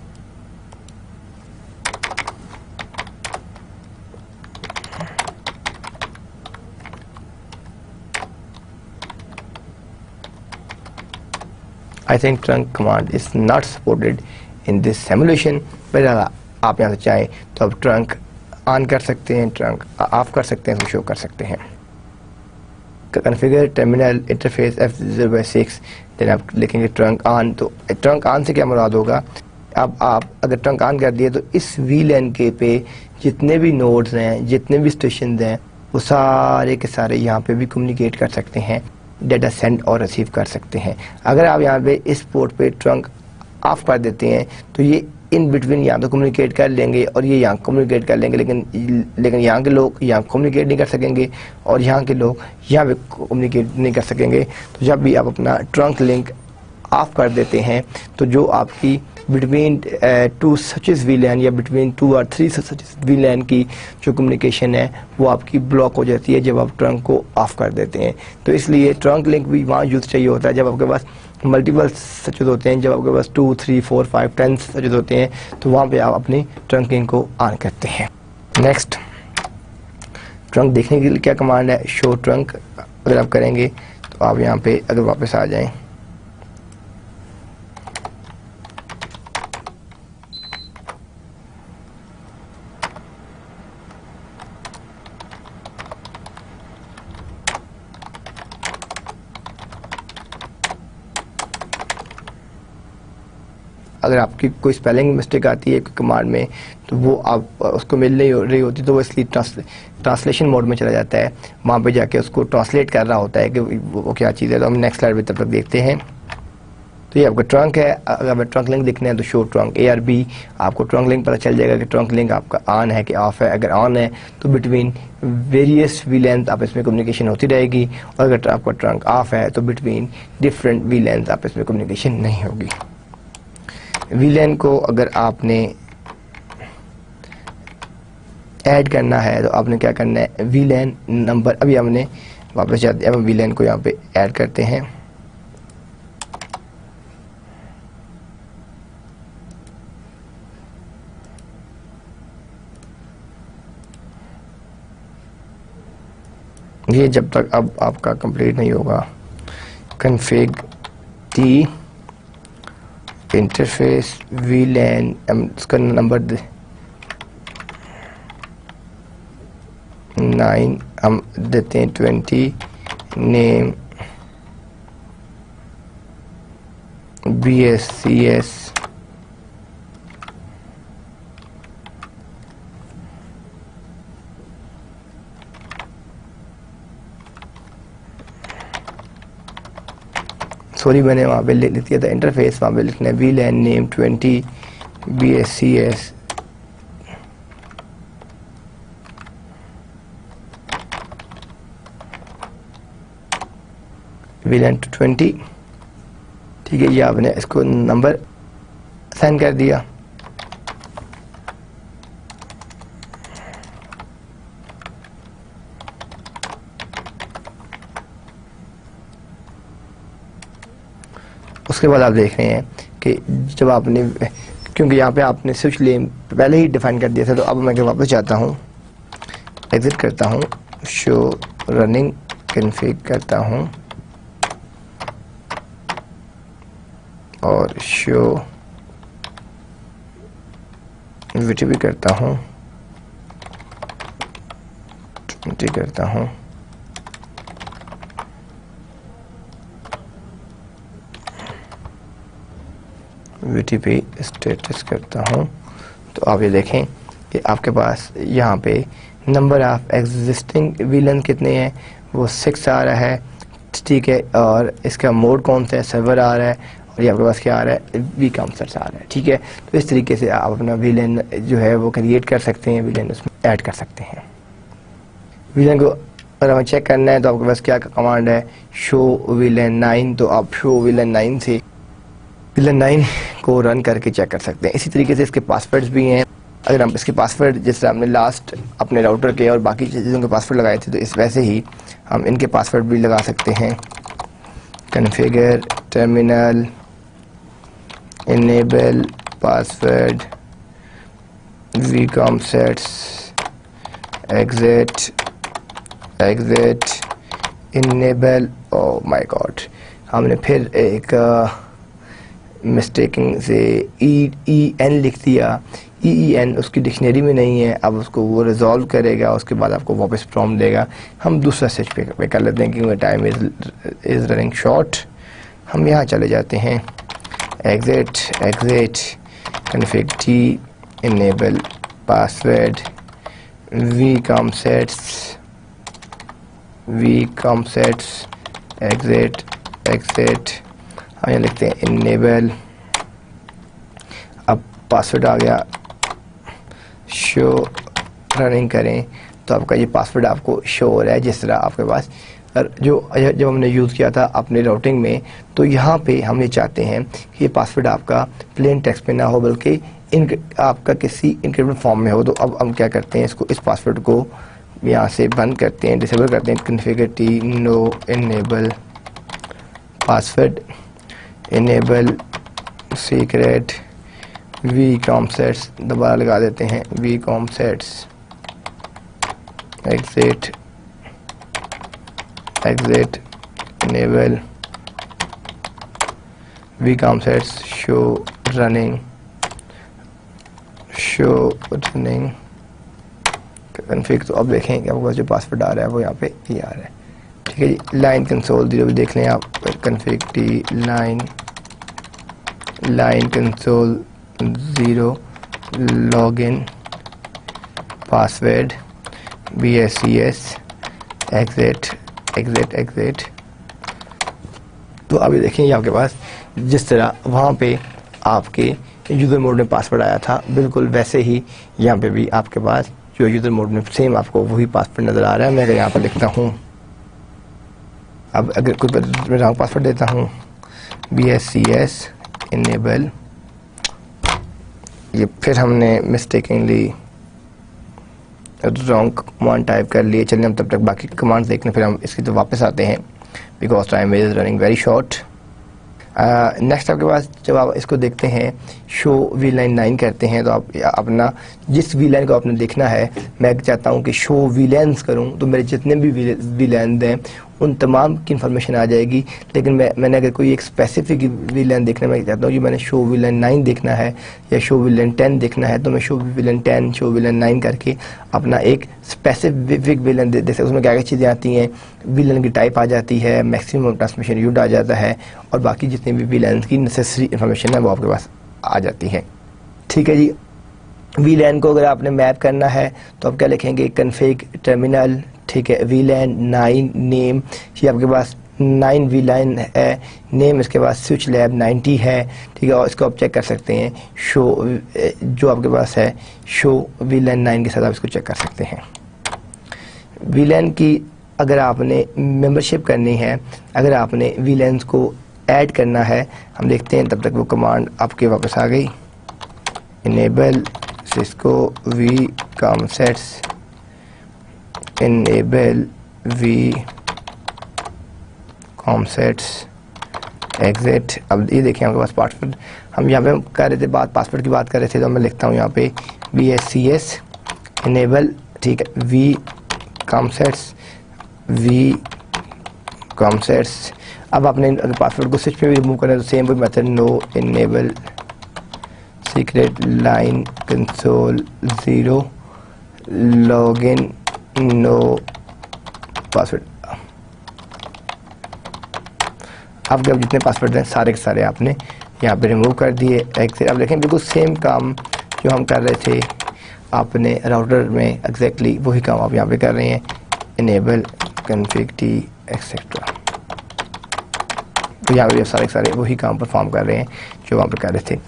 I think trunk command is not supported in this simulation. पर आप यहाँ से चाहें तो आप ट्रंक ऑन कर सकते हैं, ट्रंक ऑफ कर सकते हैं, तो शो कर सकते हैं। Configure terminal interface F0/6, then आप लिखेंगे ट्रंक ऑन। तो ट्रंक ऑन से क्या मुराद होगा, अब आप अगर ट्रंक ऑन कर दिए तो इस VLAN के पे जितने भी नोड्स हैं, जितने भी स्टेशन हैं, वो सारे के सारे यहाँ पे भी कम्युनिकेट कर सकते हैं, डेटा सेंड और रिसीव कर सकते हैं। अगर आप यहाँ पे इस पोर्ट पे ट्रंक ऑफ कर देते हैं तो ये इन बिटवीन यहाँ तो कम्युनिकेट कर लेंगे और ये यहाँ कम्युनिकेट कर लेंगे, लेकिन यहाँ के लोग यहाँ कम्युनिकेट नहीं कर सकेंगे और यहाँ के लोग यहाँ पे कम्युनिकेट नहीं कर सकेंगे। तो जब भी आप अपना ट्रंक लिंक ऑफ कर देते हैं तो जो आपकी बिटवीन टू सचेस VLAN या बिटवीन 2 और 3 सचेस VLAN की जो कम्युनिकेशन है वो आपकी ब्लॉक हो जाती है जब आप ट्रंक को ऑफ कर देते हैं। तो इसलिए ट्रंक लिंक भी वहाँ यूज़ चाहिए होता है जब आपके पास मल्टीपल सचेस होते हैं, जब आपके पास 2, 3, 4, 5, 10 सचेस होते हैं, तो वहाँ पे आप अपनी ट्रंक लिंक को ऑन करते हैं। नेक्स्ट, ट्रंक देखने के लिए क्या कमांड है, शो ट्रंक। अगर आप करेंगे तो आप यहाँ पे अगर वापस आ जाएं, अगर आपकी कोई स्पेलिंग मिस्टेक आती है कोई कमांड में तो वो आप उसको मिल नहीं रही होती, तो वो इसलिए ट्रांसलेशन मोड में चला जाता है, वहाँ पे जाके उसको ट्रांसलेट कर रहा होता है कि वो क्या चीज़ है। तो हम नेक्स्ट स्लाइड में तब तक देखते हैं। तो ये आपका ट्रंक है। अगर ट्रंक लिंक देखना है तो शो ट्रंक ARB, आपको ट्रंक लिंक पता चल जाएगा कि ट्रंक लिंक आपका ऑन है कि ऑफ है। अगर ऑन है तो बिटवीन वेरियस VLANs आप इसमें कम्युनिकेशन होती रहेगी, और अगर आपका ट्रंक ऑफ है तो बिटवीन डिफरेंट VLANs आप इसमें कम्युनिकेशन नहीं होगी। VLAN को अगर आपने ऐड करना है तो आपने क्या करना है, VLAN नंबर, अभी हमने वापस जाते हैं, अब VLAN को यहाँ पे ऐड करते हैं। ये जब तक अब आपका कंप्लीट नहीं होगा, कन्फिग टी इंटरफेस VLAN, उसका नंबर 9 हम देते हैं, 20 नेम BSCS सॉरी मैंने वहाँ पे लिख दिया था इंटरफेस, वहाँ पे लिखना है VLAN नेम 20 BSCS VLAN 20। ठीक है, ये आपने इसको नंबर साइन कर दिया। उसके बाद आप देख रहे हैं कि जब आपने, क्योंकि यहाँ पे आपने स्विच नेम पहले ही डिफाइन कर दिया था, तो अब मैं वापस जाता हूँ, एग्जिट करता हूँ, शो रनिंग कन्फिग करता हूँ और शो VTP करता हूँ, 20 करता हूँ, VTP स्टेटस करता हूँ। तो आप ये देखें कि आपके पास यहाँ पे नंबर ऑफ एग्जिस्टिंग VLAN कितने हैं, वो 6 आ रहा है। ठीक है, और इसका मोड कौन सा है, सर्वर आ रहा है, और ये आपके पास क्या आ रहा है, vComsers आ रहा है। ठीक है, तो इस तरीके से आप अपना VLAN जो है वो क्रिएट कर सकते हैं, VLAN उसमें ऐड कर सकते हैं। VLAN को अगर हमें चेक करना है तो आपके पास क्या कमांड है, शो VLAN 9। तो आप शो VLAN 9 से VLAN 9 को रन करके चेक कर सकते हैं। इसी तरीके से इसके पासवर्ड्स भी हैं। अगर हम इसके पासवर्ड, जैसे हमने लास्ट अपने राउटर के और बाकी चीज़ों के पासवर्ड लगाए थे, तो इस वैसे ही हम इनके पासवर्ड भी लगा सकते हैं। Configure terminal enable password vComsers exit enable. Oh my God, हमने फिर एक मिस्टेकिंग से EEN लिख दिया, EEN उसकी डिक्शनरी में नहीं है, अब उसको वो रिजॉल्व करेगा, उसके बाद आपको वापस प्रॉम्प्ट देगा। हम दूसरा स्विच पे कर लेते हैं क्योंकि टाइम इज़ रनिंग शॉर्ट। हम यहाँ चले जाते हैं exit config t enable password vcom sets exit हम यहाँ लिखते हैं enable। अब पासवर्ड आ गया, शो रनिंग करें तो आपका ये पासवर्ड आपको शो हो रहा है जिस तरह आपके पास जब हमने यूज़ किया था अपने राउटिंग में। तो यहाँ पे हम ये चाहते हैं कि ये पासवर्ड आपका प्लेन टेक्स्ट में ना हो बल्कि आपका किसी इनक्रिप्टेड फॉर्म में हो। तो अब हम क्या करते हैं, इस पासवर्ड को यहाँ से बंद करते हैं, डिसेबल करते हैं। Configure t no enable password enable secret vcom sets दोबारा लगा देते हैं, vcom sets exit enable vcom sets show running config। तो अब देखें कि आपको जो पासवर्ड आ रहा है वो यहाँ पे ये आ रहा है, ठीक है जी। लाइन कंसोल 0 देख लें आप, config t line console 0 login password bscs exit। तो अभी देखें ये आपके पास जिस तरह वहाँ पे आपके यूज़र मोड में पासवर्ड आया था बिल्कुल वैसे ही यहाँ पे भी आपके पास जो यूज़र मोड में सेम आपको वही पासवर्ड नज़र आ रहा है। मैं अगर यहाँ पर लिखता हूँ, अब अगर कुछ मैं रॉन्ग पासवर्ड देता हूँ bscs इनेबल, ये फिर हमने मिस्टेकिंगली रॉन्ग कमांड टाइप कर लिए। चलिए हम तब तक बाकी कमांड्स देखने, फिर हम इसकी तो वापस आते हैं because time is running very short. Next आपके पास जब आप इसको देखते हैं शो VLAN 9 करते हैं तो आप अपना जिस VLAN को आपने देखना है, मैं चाहता हूं कि शो VLANs करूं तो मेरे जितने भी VLAN हैं उन तमाम की इन्फॉर्मेशन आ जाएगी। लेकिन मैंने अगर कोई एक स्पेसिफिक VLAN देखना मैं चाहता हूँ कि मैंने शो VLAN 9 देखना है या शो VLAN 10 देखना है, तो मैं शो VLAN 10 शो VLAN 9 करके अपना एक स्पेसिफिक VLAN जैसे उसमें क्या क्या चीज़ें आती हैं, VLAN की टाइप आ जाती है, मैक्सिमम ट्रांसमिशन यूनिट आ जाता है और बाकी जितने भी VLAN की नेसेसरी इन्फॉर्मेशन है वो आपके पास आ जाती है, ठीक है जी। VLAN को अगर आपने मैप करना है तो आप क्या लिखेंगे, config टर्मिनल, ठीक है, VLAN 9 नेम, ये आपके पास 9 VLAN है, नेम इसके पास स्विच लैब 90 है, ठीक है। और इसको आप चेक कर सकते हैं शो जो आपके पास है शो VLAN 9 के साथ आप इसको चेक कर सकते हैं। VLAN की अगर आपने मेंबरशिप करनी है, अगर आपने VLANs को ऐड करना है, हम देखते हैं तब तक वो कमांड आपके वापस आ गई, enable Cisco vcom sets enable vcom sets exit। अब ये देखिए आपके पास पासवर्ड, हम यहाँ पे कर रहे थे पासवर्ड की बात कर रहे थे, तो मैं लिखता हूँ यहाँ पे bscs enable, ठीक है, vcom sets। अब आपने अगर पासवर्ड को स्विच पे भी रिमूव करना है तो सेम वही method, no enable secret line console 0 login no password. आपके अब जितने पासवर्ड हैं सारे के सारे आपने यहाँ पे रिमूव कर दिए, एग्जिट। अब देखें बिल्कुल सेम काम जो हम कर रहे थे आपने राउटर में एग्जैक्टली वही काम आप यहाँ पे कर रहे हैं, इनेबल config t एक्सेट्रा। तो यहाँ पे सारे के सारे वही काम परफॉर्म कर रहे हैं जो वहाँ पे कर रहे थे।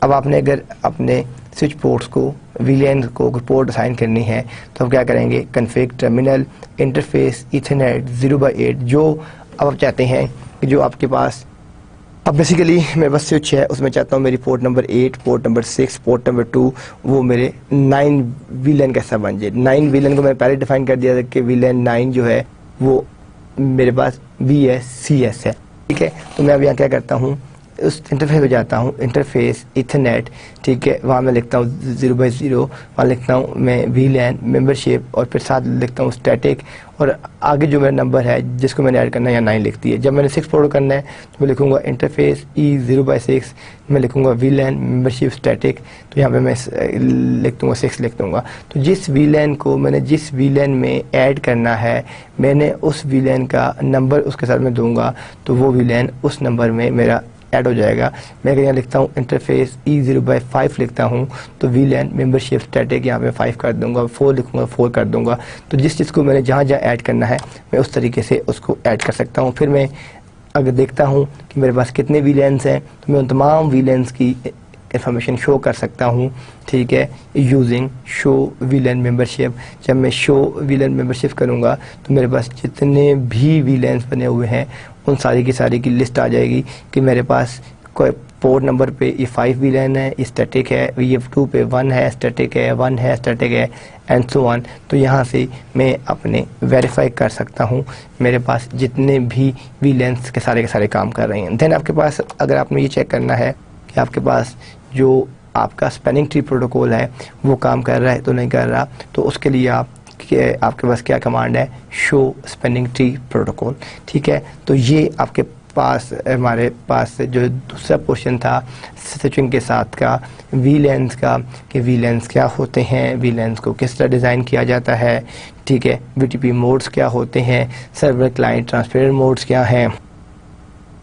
अब आपने अगर अपने स्विच पोर्ट्स को VLAN को पोर्ट असाइन करनी है तो आप क्या करेंगे, config टर्मिनल इंटरफेस ईथरनेट 0/8, जो अब आप चाहते हैं कि जो आपके पास अब बेसिकली मेरे पास स्विच है उसमें चाहता हूँ मेरी port number 8, port number 6, port number 2 वो मेरे 9 VLAN कैसा बन जाए। 9 VLAN को मैंने पहले डिफाइन कर दिया था कि VLAN 9 जो है वो मेरे पास VSCS है, ठीक है। तो मैं अब यहाँ क्या करता हूँ, उस इंटरफेस पे जाता हूँ, इंटरफेस इथरनेट, ठीक है, वहाँ मैं लिखता हूँ 0/0, वहाँ लिखता हूँ मैं VLAN मेंबरशिप और फिर साथ लिखता हूँ स्टैटिक, और आगे जो मेरा नंबर है जिसको मैंने ऐड करना है या 9 लिख दी है। जब मैंने 6 पुट करना है तो मैं लिखूँगा इंटरफेस E0/6, मैं लिखूँगा VLAN मेंबरशिप स्टैटिक, तो यहाँ पे मैं लिख दूँगा 6 लिख दूँगा। तो जिस VLAN को मैंने जिस VLAN में ऐड करना है, मैंने उस VLAN का नंबर उसके साथ में दूंगा, तो वो VLAN उस नंबर में मेरा ऐड हो जाएगा। मैं यहाँ लिखता हूँ इंटरफेस E0/5 लिखता हूँ, तो VLAN मेंबरशिप स्टैटिक यहाँ पे 5 कर दूंगा, 4 लिखूँगा 4 कर दूंगा। तो जिस चीज़ को मैंने जहाँ जहाँ ऐड करना है मैं उस तरीके से उसको ऐड कर सकता हूँ। फिर मैं अगर देखता हूँ कि मेरे पास कितने VLANs हैं, तो मैं उन तमाम VLANs की इंफॉर्मेशन शो कर सकता हूँ, ठीक है, यूजिंग शो VLAN मेंबरशिप। जब मैं शो VLAN मेंबरशिप करूँगा तो मेरे पास जितने भी VLANs बने हुए हैं उन सारी की लिस्ट आ जाएगी कि मेरे पास कोई पोर्ट नंबर पे ये 5 VLAN है, ये स्टैटिक है, ये 2 पे 1 है स्टैटिक है, 1 है स्टैटिक है, एंड सो ऑन। तो यहाँ से मैं अपने वेरीफाई कर सकता हूँ मेरे पास जितने भी VLANs के सारे काम कर रहे हैं। देन आपके पास अगर आपने ये चेक करना है कि आपके पास जो आपका स्पैनिंग ट्री प्रोटोकॉल है वो काम कर रहा है तो नहीं कर रहा, तो उसके लिए आपके पास क्या कमांड है, शो स्पैनिंग ट्री प्रोटोकॉल, ठीक है। तो ये आपके पास हमारे पास जो दूसरा पोर्शन था स्विचिंग के साथ का VLANs का, कि VLANs क्या होते हैं, VLANs को किस तरह डिज़ाइन किया जाता है, ठीक है, BTP मोड्स क्या होते हैं, सर्वर क्लाइंट ट्रांसपेरेंट मोड्स क्या हैं,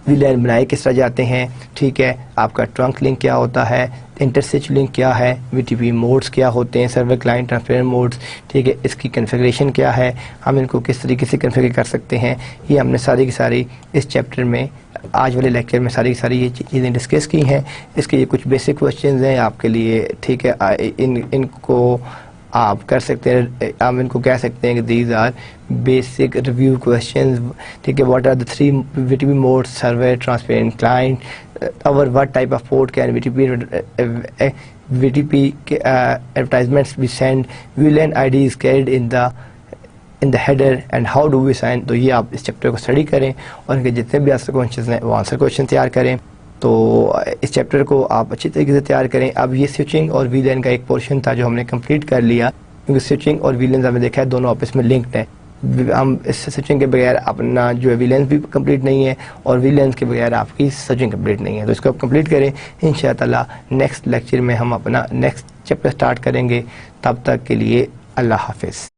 VLAN बनाए किस तरह जाते हैं, ठीक है, आपका ट्रंक लिंक क्या होता है, इंटरस्विच लिंक क्या है, BTP मोड्स क्या होते हैं, सर्वर क्लाइंट ट्रांसपेरेंट मोड्स, ठीक है, इसकी कॉन्फ़िगरेशन क्या है, हम इनको किस तरीके से कॉन्फ़िगर कर सकते हैं, ये हमने सारी की सारी इस चैप्टर में आज वाले लेक्चर में सारी की सारी ये चीज़ें डिस्कस की हैं। इसके ये कुछ बेसिक क्वेश्चंस हैं आपके लिए, ठीक है, इनको आप कर सकते हैं, आप इनको कह सकते हैं कि these are basic review questions, ठीक है। What are the 3 BTP modes, server transparent client, और what type of port can BTP advertisements be sent, VLAN ID is carried in the header and how do we sign। तो ये आप इस chapter को study करें और इनके जितने भी आंसर क्वेश्चन हैं वो आंसर क्वेश्चन तैयार करें। तो इस चैप्टर को आप अच्छी तरीके से तैयार करें। अब ये स्विचिंग और VLAN का एक पोर्शन था जो हमने कंप्लीट कर लिया, क्योंकि स्विचिंग और VLAN हमने देखा है दोनों आपस में लिंक्ड हैं। हम इस स्विचिंग के बगैर अपना जो है VLAN भी कंप्लीट नहीं है और VLAN के बगैर आपकी स्विचिंग कंप्लीट नहीं है। तो इसको आप कंप्लीट करें। इंशाअल्लाह नेक्स्ट लेक्चर में हम अपना नेक्स्ट चैप्टर स्टार्ट करेंगे। तब तक के लिए अल्लाह हाफिज़।